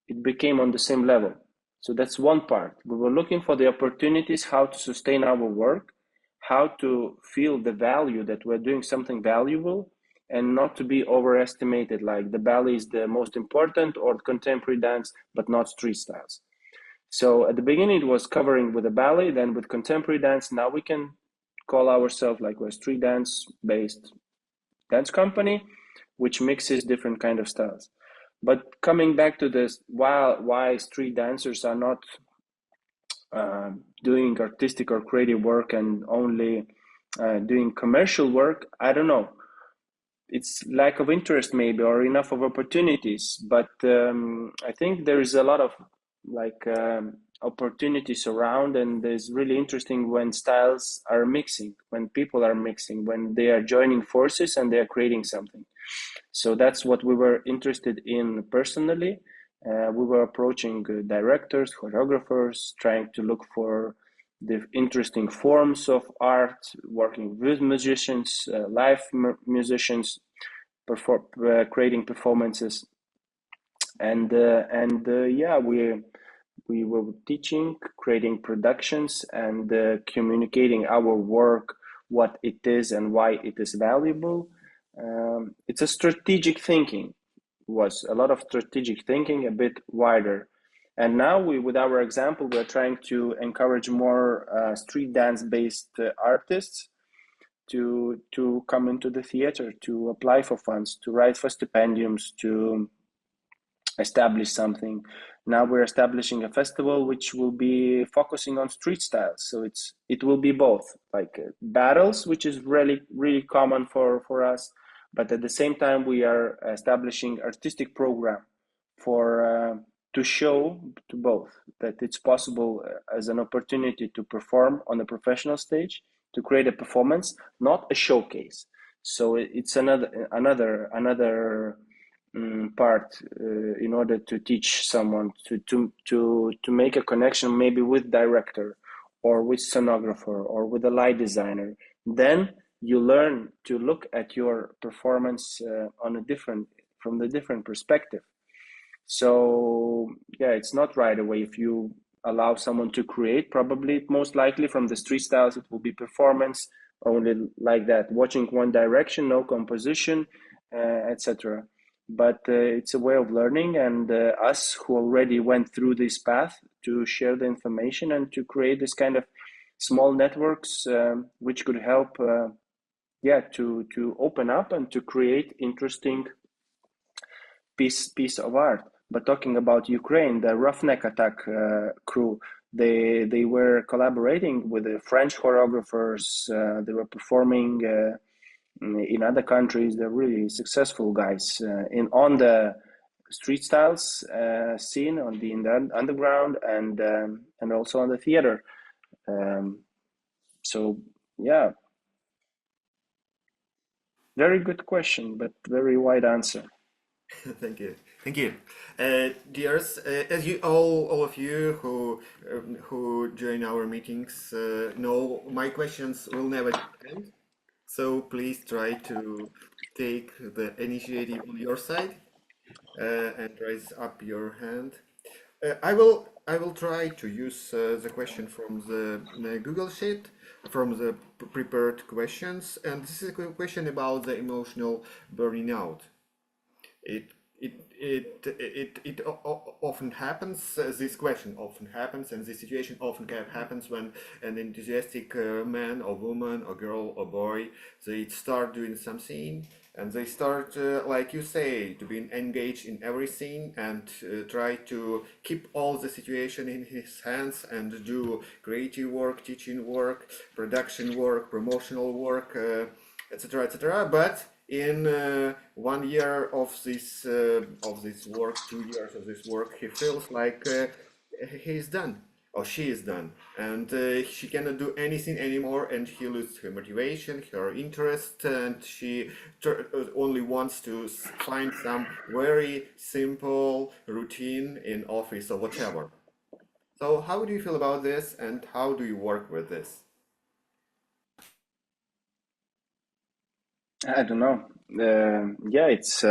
it became on the same level. So that's one part. We were looking for the opportunities, how to sustain our work, how to feel the value that we're doing something valuable, and not to be overestimated, like the ballet is the most important or contemporary dance, but not street styles. So at the beginning it was covering with the ballet, then with contemporary dance. Now we can call ourselves like a street dance based dance company, which mixes different kind of styles. But coming back to this, why street dancers are not doing artistic or creative work and only doing commercial work, I don't know. It's lack of interest maybe, or enough of opportunities. But I think there is a lot of opportunities around, and it's really interesting when styles are mixing, when people are mixing, when they are joining forces and they are creating something. So that's what we were interested in personally. We were approaching directors, choreographers, trying to look for the interesting forms of art, working with musicians, live musicians, creating performances. And yeah, we were teaching, creating productions, and communicating our work, what it is and why it is valuable. It's a strategic thinking, was a lot of strategic thinking, a bit wider. And now with our example, we're trying to encourage more street dance based artists to come into the theater, to apply for funds, to write for stipendiums, to establish something. Now we're establishing a festival which will be focusing on street styles. So it will be both like battles, which is really common for us. But at the same time, we are establishing artistic program for to show to both that it's possible as an opportunity to perform on a professional stage, to create a performance, not a showcase. So it's another part in order to teach someone to make a connection maybe with director or with sonographer or with a light designer. Then you learn to look at your performance from the different perspective. So yeah, it's not right away. If you allow someone to create, probably most likely from the street styles it will be performance only like that, watching one direction, no composition, etc. But it's a way of learning, and us who already went through this path, to share the information and to create this kind of small networks which could help to open up and to create interesting piece of art. But talking about Ukraine, the Roughneck Attack crew, they were collaborating with the French choreographers. They were performing in other countries. They're really successful guys on the street styles scene, in the underground, and also on the theater. So yeah, very good question, but very wide answer. Thank you, thank you, dears. As you all of you who join our meetings know, my questions will never end. So please try to take the initiative on your side and raise up your hand. I will try to use the question from the Google Sheet, from the prepared questions, and this is a question about the emotional burning out. It often happens. This question often happens, and this situation often happens when an enthusiastic man or woman or girl or boy, they start doing something, and they start, like you say, to be engaged in everything and try to keep all the situation in his hands and do creative work, teaching work, production work, promotional work. etc., etc. But in 1 year of this work, 2 years of this work, he feels like he's done or she is done, and she cannot do anything anymore, and he loses her motivation, her interest, and she only wants to find some very simple routine in office or whatever. So how do you feel about this, and how do you work with this? I don't know. Yeah, it's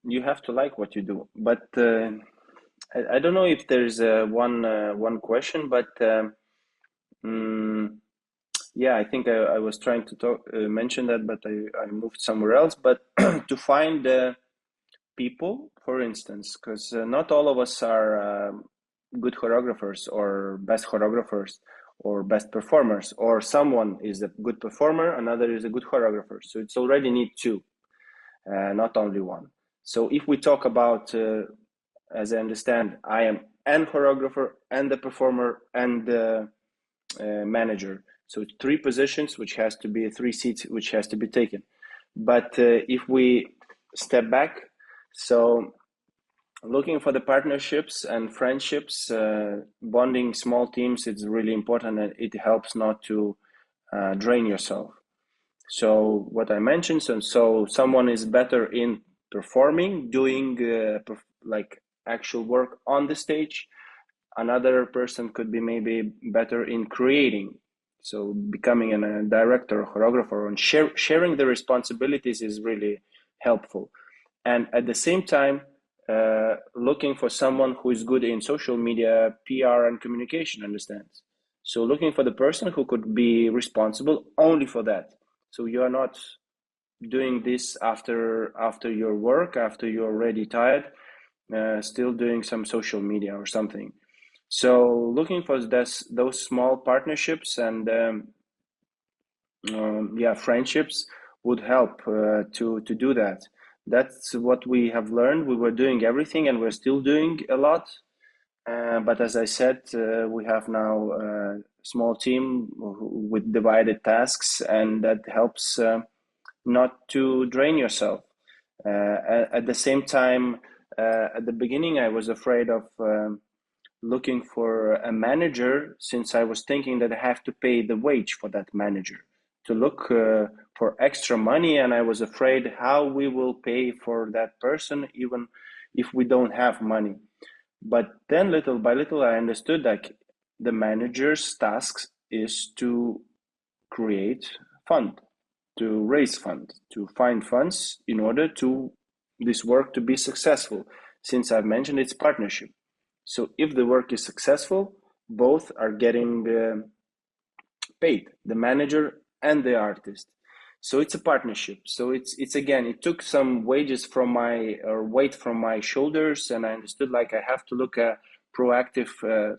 you have to like what you do, but I don't know if there's one question, but yeah, I think I was trying to mention that, but I moved somewhere else. But to find people, for instance, because not all of us are good choreographers or best choreographers or best performers, or someone is a good performer, another is a good choreographer. So it's already need two, not only one. So if we talk about, as I understand, I am and choreographer and the performer and the manager. So it's three positions, which has to be 3 seats, which has to be taken. But if we step back, so looking for the partnerships and friendships, bonding small teams, it's really important, and it helps not to drain yourself. So what I mentioned, so someone is better in performing, doing like actual work on the stage. Another person could be maybe better in creating, so becoming a director or choreographer, and sharing the responsibilities is really helpful. And at the same time, looking for someone who is good in social media, PR, and communication, understands. So looking for the person who could be responsible only for that. So you are not doing this after your work, after you're already tired, still doing some social media or something. So looking for those small partnerships and friendships would help to do that. That's what we have learned. We were doing everything, and we're still doing a lot. But as I said, we have now a small team with divided tasks, and that helps not to drain yourself. At the same time, at the beginning, I was afraid of looking for a manager, since I was thinking that I have to pay the wage for that manager, to look for extra money, and I was afraid how we will pay for that person even if we don't have money. But then little by little I understood that the manager's task is to create fund, to raise funds, to find funds in order to this work to be successful. Since I've mentioned it's partnership. So if the work is successful, both are getting paid, the manager and the artist. So it's a partnership. So it's again, it took some weight from my shoulders, and I understood like I have to look at proactive,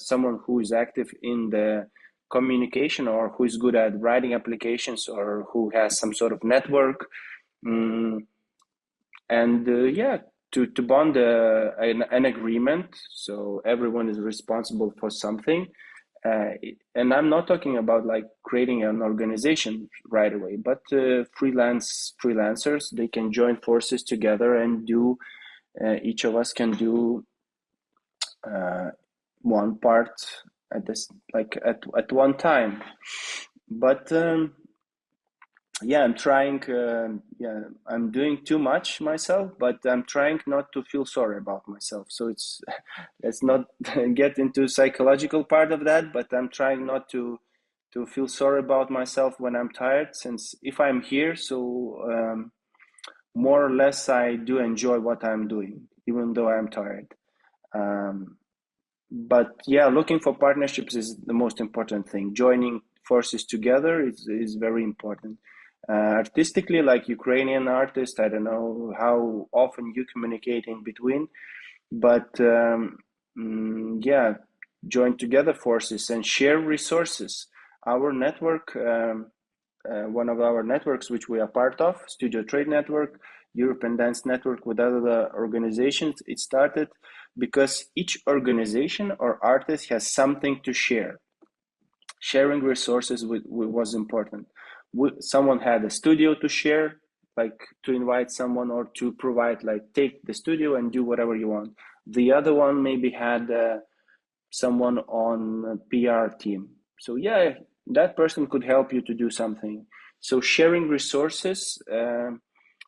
someone who is active in the communication, or who is good at writing applications, or who has some sort of network, to bond an agreement, so everyone is responsible for something. And I'm not talking about like creating an organization right away, but freelancers, they can join forces together and do, each of us can do one part at this, like at one time. But I'm trying, I'm doing too much myself, but I'm trying not to feel sorry about myself. So let's not get into psychological part of that, but I'm trying not to feel sorry about myself when I'm tired, since if I'm here, so more or less I do enjoy what I'm doing, even though I'm tired. But yeah, looking for partnerships is the most important thing. Joining forces together is very important. Artistically, like Ukrainian artists, I don't know how often you communicate in between, but join together forces and share resources. Our network, one of our networks which we are part of, Studio Trade Network, European Dance Network with other organizations, it started because each organization or artist has something to share. sharing resources was important. Someone had a studio to share, like to invite someone or to provide, like take the studio and do whatever you want. The other one maybe had someone on a PR team. So yeah, that person could help you to do something. So sharing resources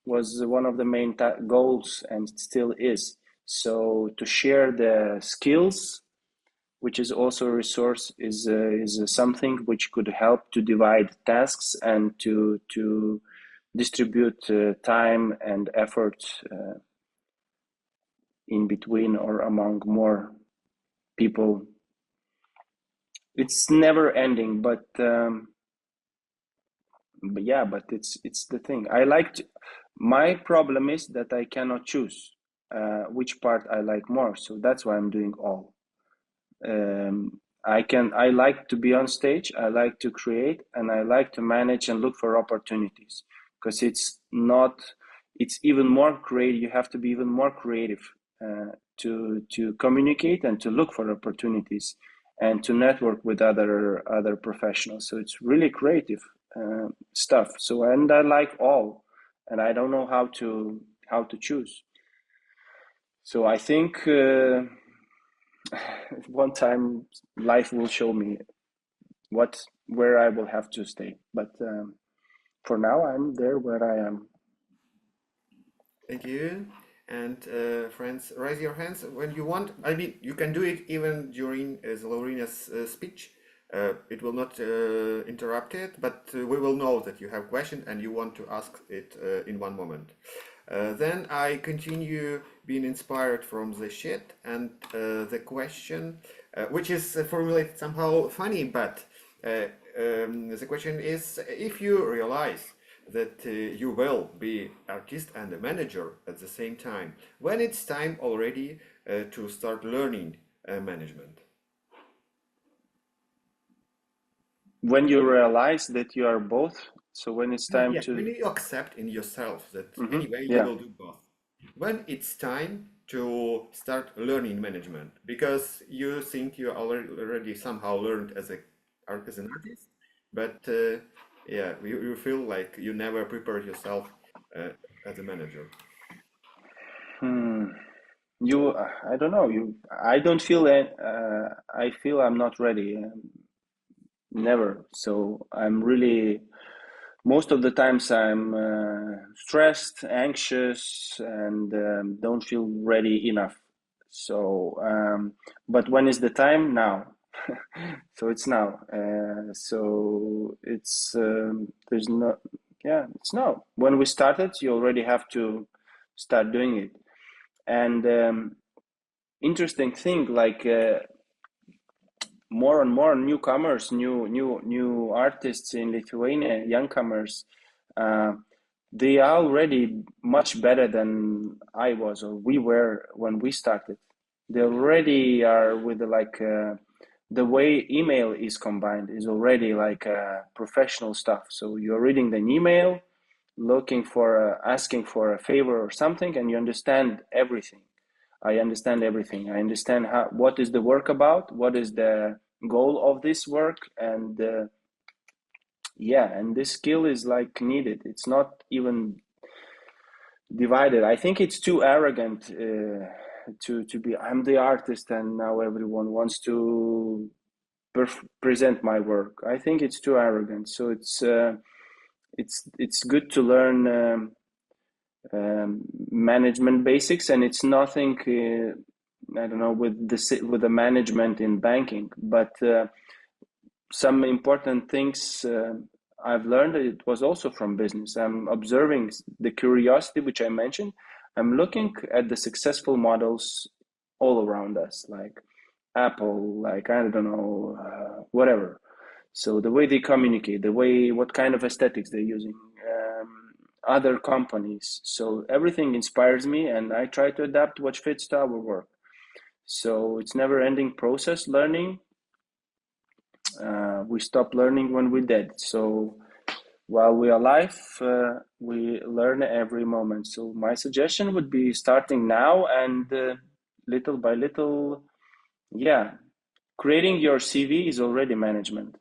was one of the main goals and still is. So to share the skills, which is also a resource, is something which could help to divide tasks and to distribute time and effort in between or among more people. It's never ending, but yeah, but it's the thing. My problem is that I cannot choose which part I like more, so that's why I'm doing all. I like to be on stage, I like to create, and I like to manage and look for opportunities, because it's even more creative. You have to be even more creative to communicate and to look for opportunities and to network with other professionals. So it's really creative stuff. So, and I like all, and I don't know how to choose. So I think one time life will show me where I will have to stay. But for now, I'm there where I am. Thank you. And friends, raise your hands when you want. I mean, you can do it even during the Laurina's speech. It will not interrupt it, but we will know that you have question and you want to ask it in one moment. Then I continue being inspired from the chat, and the question, which is formulated somehow funny, but the question is, if you realize that you will be artist and a manager at the same time, when it's time already to start learning management? When you realize that you are both, so when it's time to... When you accept in yourself that anyway you Yeah. will do both. When it's time to start learning management, because you think you already somehow learned as an artist, but yeah, you feel like you never prepared yourself as a manager. I don't know. I don't feel it. I feel I'm not ready. Never. So I'm really, most of the times I'm stressed, anxious, and don't feel ready enough. So, but when is the time? Now. So it's now. So it's there's no, yeah, it's now. When we started, you already have to start doing it. And interesting thing, like more and more newcomers, new artists in Lithuania, youngcomers, they are already much better than I was or we were when we started. They already are with the way email is combined is already like professional stuff. So you're reading an email, looking for asking for a favor or something, and you understand everything. I understand everything. I understand what is the work about, what is the goal of this work, and yeah, and this skill is like needed. It's not even divided. I think it's too arrogant to be, I'm the artist and now everyone wants to present my work. I think it's too arrogant. So it's good to learn management basics, and it's nothing I don't know with the management in banking, but some important things I've learned, it was also from business. I'm observing the curiosity which I mentioned. I'm looking at the successful models all around us, like Apple, like I don't know, whatever. So the way they communicate, what kind of aesthetics they're using, other companies. So everything inspires me, and I try to adapt what fits to our work. So it's never-ending process learning. We stop learning when we're dead. So while we're alive, we learn every moment. So my suggestion would be starting now and little by little, yeah, creating your CV is already management.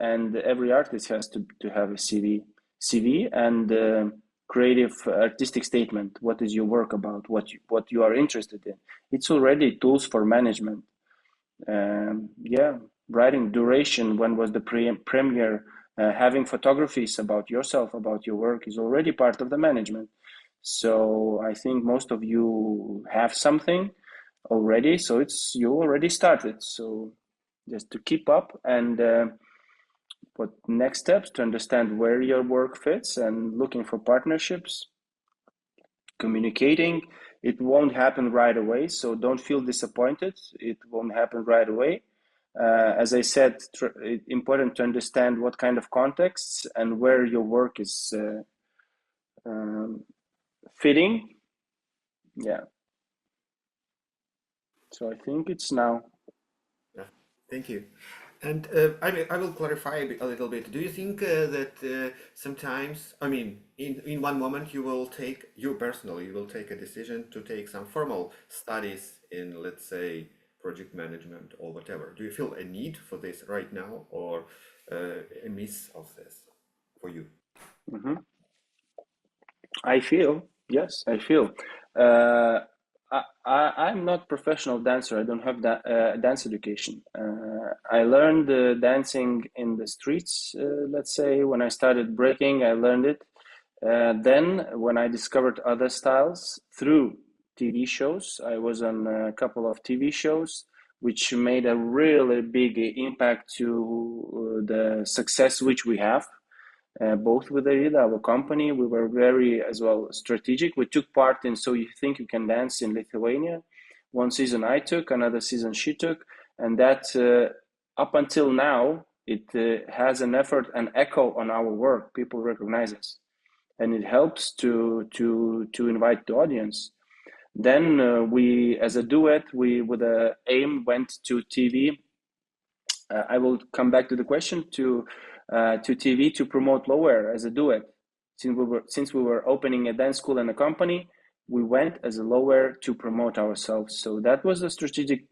and every artist has to have a CV and creative artistic statement. What is your work about? What you are interested in? It's already tools for management. Writing duration, when was the premiere, having photographies about yourself, about your work, is already part of the management. So I think most of you have something already, so you already started. So just to keep up, and what next steps to understand where your work fits, and looking for partnerships, communicating. It won't happen right away, so don't feel disappointed. It won't happen right away. As I said, it's important to understand what kind of contexts and where your work is fitting. Yeah. So I think it's now. Yeah, thank you. And I will clarify a little bit. Do you think that sometimes, I mean, in one moment you personally will take a decision to take some formal studies in, let's say, project management or whatever? Do you feel a need for this right now, or a miss of this for you? Mm-hmm. I feel, yes, I feel. Uh, I'm not professional dancer. I don't have that dance education. I learned dancing in the streets. Let's say when I started breaking, I learned it. Then when I discovered other styles through TV shows, I was on a couple of TV shows, which made a really big impact to the success which we have. Both with Arida, our company, we were very as well strategic. We took part in So You Think You Can Dance in Lithuania. One season I took, another season she took, and that up until now it has an effort and echo on our work. People recognize us, and it helps to invite the audience. Then we, as a duet, we with a aim went to TV. I will come back to the question to TV to promote Lower as a duet. Since we were opening a dance school and a company, we went as a Lower to promote ourselves. So that was a strategic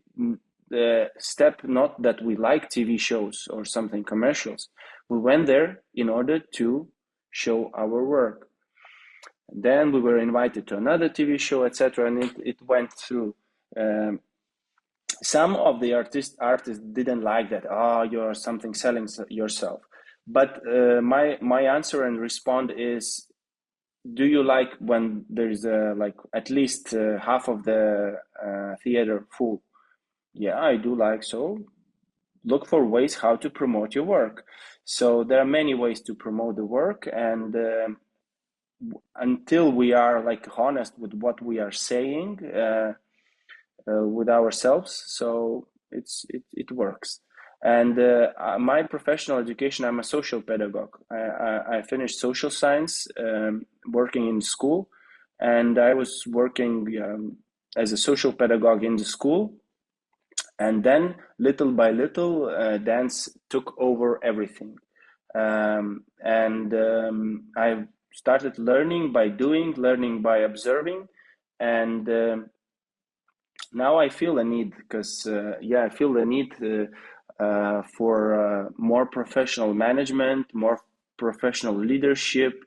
step. Not that we like TV shows or something commercials. We went there in order to show our work. Then we were invited to another TV show, etc., and it went through. Some of the artists didn't like that. You're something selling yourself. But my answer and respond is, do you like when there's like at least half of the theater full? Yeah, I do like. So look for ways how to promote your work. So there are many ways to promote the work, and until we are like honest with what we are saying with ourselves, so it works. And my professional education, I'm a social pedagogue. I finished social science, working in school, and I was working as a social pedagogue in the school. And then little by little, dance took over everything. I started learning by doing, learning by observing, and now I feel a need because I feel the need for more professional management, more professional leadership,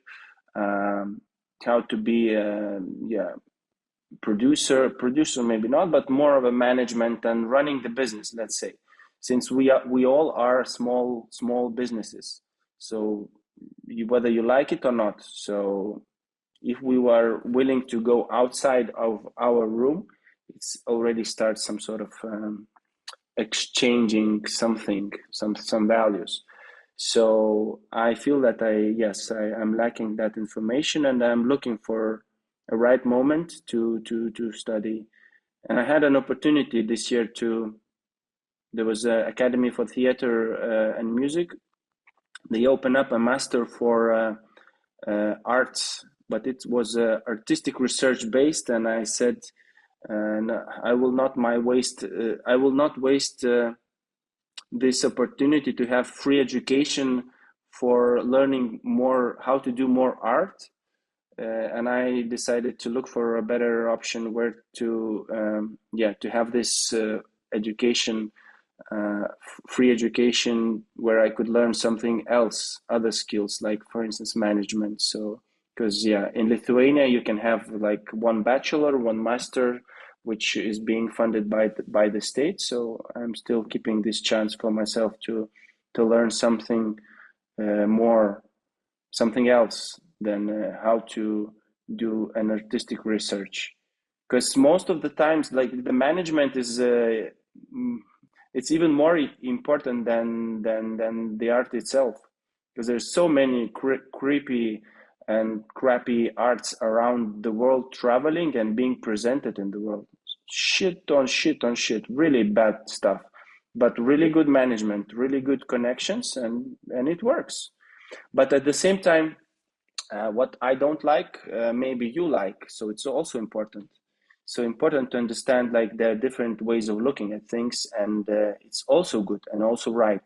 how to be producer maybe not, but more of a management and running the business, let's say, since we all are small businesses. So whether you like it or not, so if we were willing to go outside of our room, it's already starts some sort of exchanging something, some values. So I feel that I'm lacking that information, and I'm looking for a right moment to study. And I had an opportunity this year there was an Academy for Theater and Music. They opened up a master for arts, but it was artistic research based, and I said, no, I will not waste this opportunity to have free education for learning more how to do more art. And I decided to look for a better option where to have this education free education where I could learn something else, other skills, like for instance, management. So, because in Lithuania, you can have like one bachelor, one master, which is being funded by the state. So I'm still keeping this chance for myself to learn something more, something else than how to do an artistic research. Because most of the times, like the management is, it's even more important than the art itself, because there's so many creepy and crappy arts around the world traveling and being presented in the world. Shit on shit on shit, really bad stuff, but really good management, really good connections, and it works. But at the same time, what I don't like, maybe you like, so it's also important. So important to understand like there are different ways of looking at things, and it's also good and also right.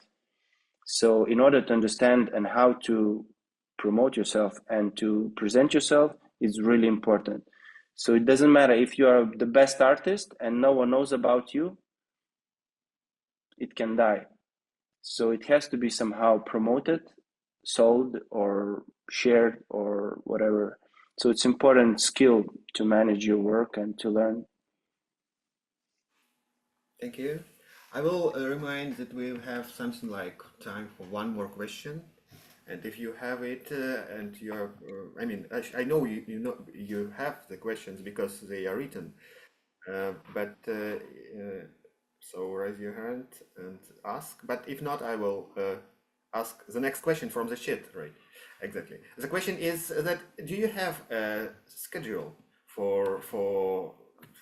So in order to understand and how to promote yourself and to present yourself is really important. So it doesn't matter if you are the best artist and no one knows about you, it can die. So it has to be somehow promoted, sold, or shared, or whatever. So it's important skill to manage your work and to learn. Thank you. I will remind that we have something like time for one more question, and if you have it and you're, I mean, I know you know you have the questions because they are written, but so raise your hand and ask. But if not, I will ask the next question from the chat. Right? Exactly. The question is that do you have a schedule for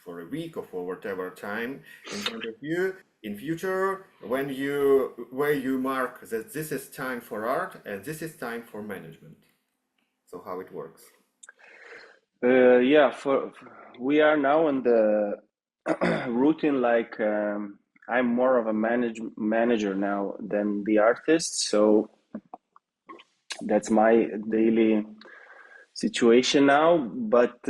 a week or for whatever time in front of you in future where you mark that this is time for art and this is time for management? So how it works? We are now in the routine, like I'm more of a manager now than the artist, so that's my daily situation now. But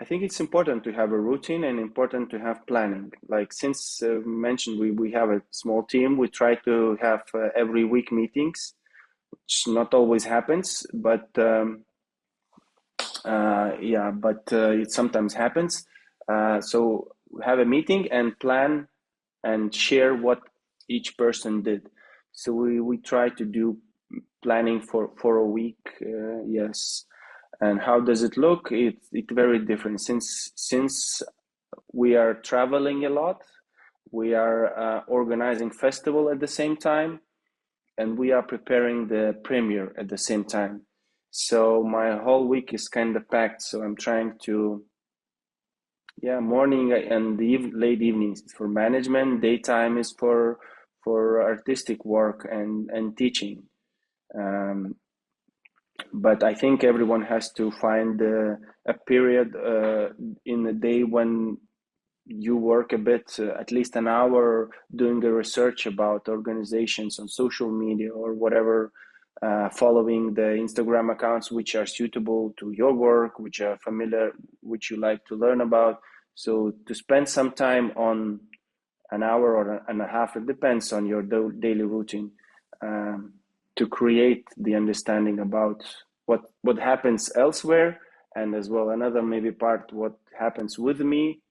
I think it's important to have a routine and important to have planning. Like since mentioned, we have a small team. We try to have every week meetings, which not always happens, but it sometimes happens. So we have a meeting and plan and share what each person did. So we try to do planning for a week, yes. And how does it look? It's very different since we are traveling a lot. We are organizing festival at the same time, and we are preparing the premiere at the same time. So my whole week is kind of packed. So I'm trying to, morning and late evenings is for management. Daytime is for artistic work and teaching. But I think everyone has to find a period in the day when you work a bit, at least an hour, doing a research about organizations on social media or whatever, following the Instagram accounts which are suitable to your work, which are familiar, which you like to learn about. So to spend some time on an hour or and a half, it depends on your daily routine, to create the understanding about what happens elsewhere, and as well another maybe part what happens with me,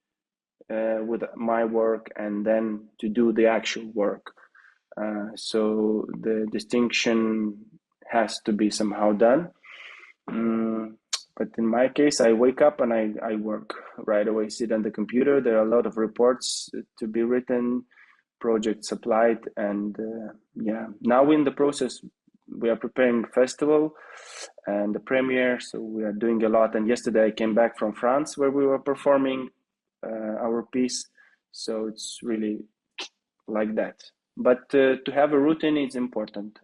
with my work, and then to do the actual work. So the distinction has to be somehow done. But in my case, I wake up and I work right away, sit on the computer. There are a lot of reports to be written, projects applied, and now in the process, we are preparing festival and the premiere, so we are doing a lot. And yesterday I came back from France where we were performing our piece, so it's really like that. But to have a routine is important,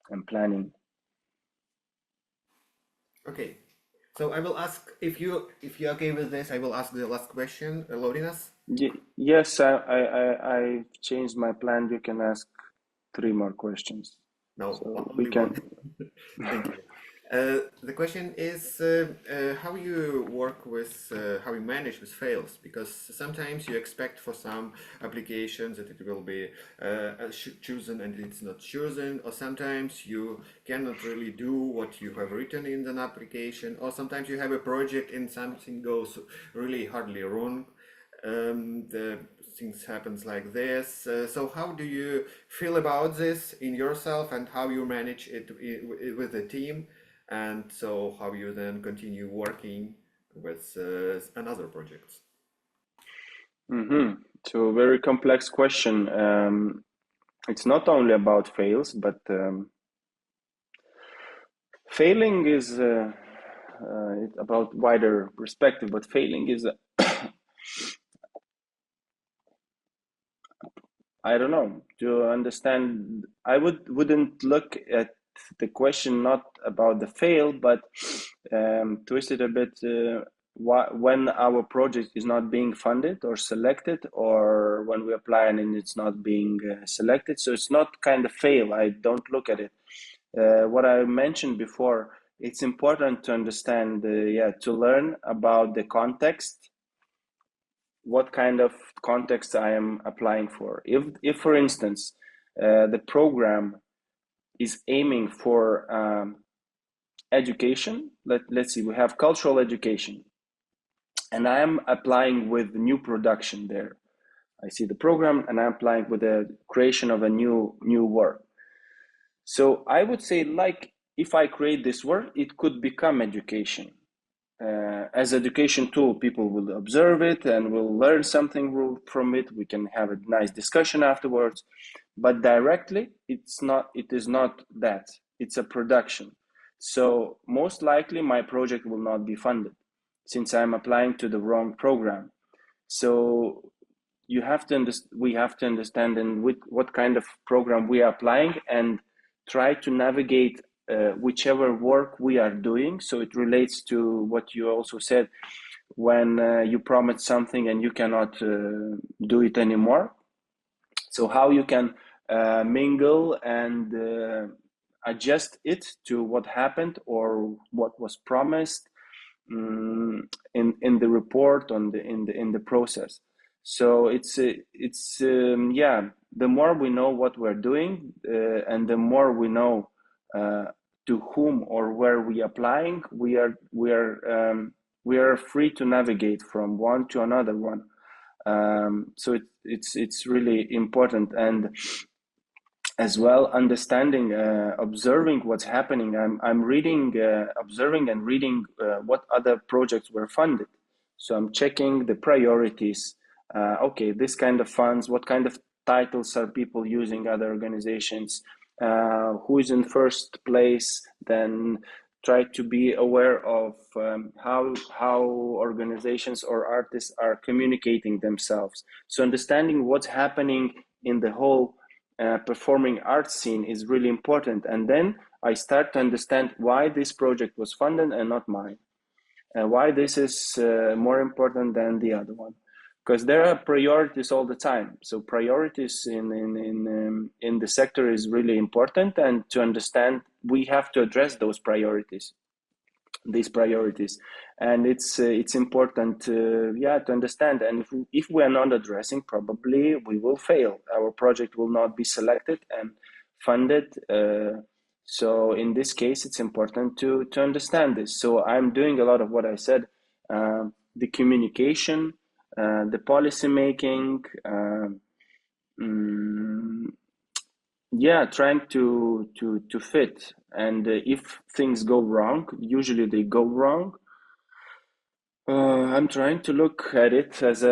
and planning. Okay, so I will ask if you're okay with this. I will ask the last question, Laurinas. Yes, I changed my plan. You can ask 3 more questions. No, so only we can. one. Thank you. The question is how you work with, how you manage with fails, because sometimes you expect for some applications that it will be chosen and it's not chosen, or sometimes you cannot really do what you have written in an application, or sometimes you have a project and something goes really hardly wrong. The things happens like this. So how do you feel about this in yourself, and how you manage it with the team? And so how you then continue working with another projects? So a very complex question. It's not only about fails, but failing is it's about wider perspective. But failing is, I don't know, to understand. I wouldn't look at the question not about the fail, but twist it a bit. When our project is not being funded or selected, or when we apply and it's not being selected, so it's not kind of fail. I don't look at it. What I mentioned before, it's important to understand, to learn about the context, what kind of context I am applying for. If for instance, the program is aiming for education, let's see, we have cultural education, and I am applying with new production there. I see the program and I'm applying with the creation of a new work. So I would say, like, if I create this work, it could become education. As education tool, people will observe it and will learn something from it. We can have a nice discussion afterwards, but directly it is not that. It's a production. So most likely my project will not be funded, since I'm applying to the wrong program. So we have to understand in what kind of program we are applying, and try to navigate whichever work we are doing. So it relates to what you also said, when you promise something and you cannot do it anymore. So how you can mingle and adjust it to what happened or what was promised in the report, in the process. So it's the more we know what we're doing, and the more we know to whom or where we applying, we are free to navigate from one to another one. So it's really important, and as well understanding, observing what's happening. I'm reading, observing and reading what other projects were funded. So I'm checking the priorities. Okay, this kind of funds, what kind of titles are people using, other organizations, who is in first place, then try to be aware of how organizations or artists are communicating themselves. So understanding what's happening in the whole performing arts scene is really important. And then I start to understand why this project was funded and not mine, and why this is more important than the other one. Because there are priorities all the time. So priorities in the sector is really important, and to understand, we have to address these priorities, and it's important to understand. And if we are not addressing, probably we will fail. Our project will not be selected and funded. So in this case, it's important to understand this. So I'm doing a lot of what I said, the communication, the policy making, trying to fit. And if things go wrong, usually they go wrong. I'm trying to look at it as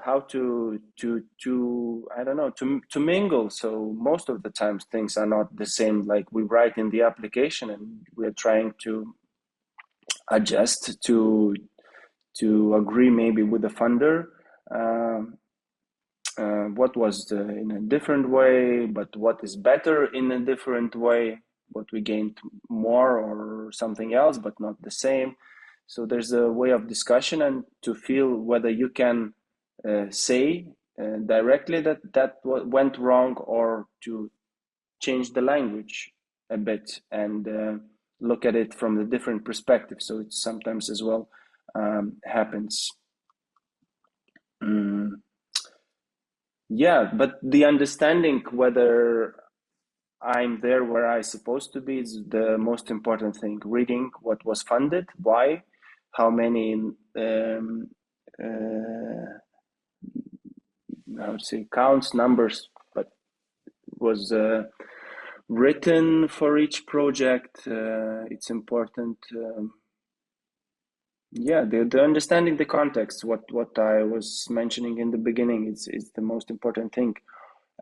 how to I don't know, to mingle. So most of the times things are not the same. Like we write in the application, and we're trying to adjust to agree maybe with the funder. What was in a different way, but what is better in a different way, what we gained more or something else, but not the same. So there's a way of discussion, and to feel whether you can say directly that went wrong, or to change the language a bit, and look at it from the different perspective. So it sometimes as well happens. Yeah, but the understanding whether I'm there where I'm supposed to be is the most important thing. Reading what was funded, why, how many I would say counts, numbers, but was written for each project. It's important. Yeah, the understanding the context, what I was mentioning in the beginning, is the most important thing,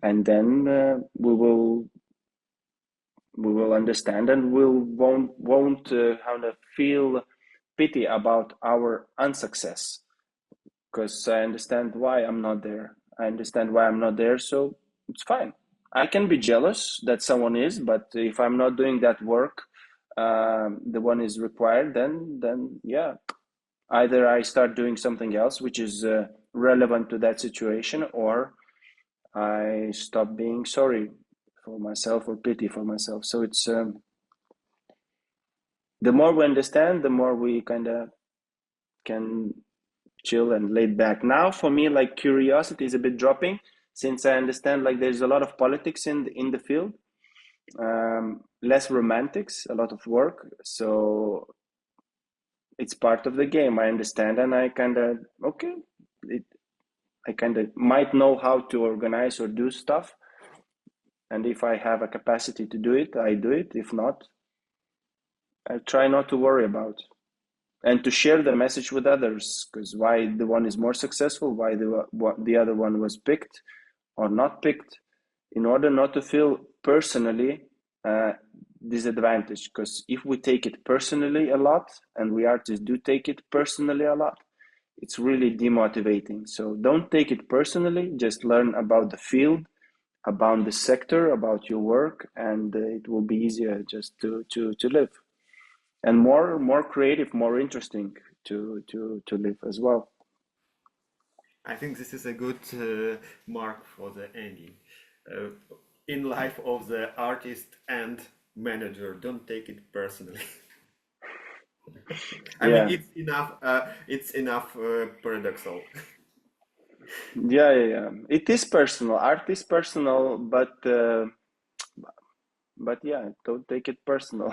and then we will understand, and won't kind of feel pity about our unsuccess, because I understand why I'm not there. So it's fine. I can be jealous that someone is, but if I'm not doing that work, the one is required, then yeah, either I start doing something else which is relevant to that situation, or I stop being sorry for myself or pity for myself. So it's the more we understand, the more we kind of can chill and laid back. Now for me, like, curiosity is a bit dropping, since I understand like there's a lot of politics in the field, less romantics, a lot of work. So it's part of the game. I understand, and I kind of I kind of might know how to organize or do stuff, and if I have a capacity to do it, I do it. If not, I try not to worry about, and to share the message with others, because why the one is more successful, why the other one was picked or not picked, in order not to feel personally disadvantaged. Because if we take it personally a lot, and we artists do take it personally a lot, it's really demotivating. So don't take it personally, just learn about the field, about the sector, about your work, and it will be easier just to live, and more creative, more interesting to live as well. I think this is a good mark for the ending. In life of the artist and manager, don't take it personally. I mean, Yeah, it's enough. It's enough paradoxal. yeah. It is personal. Art is personal, but yeah, don't take it personal.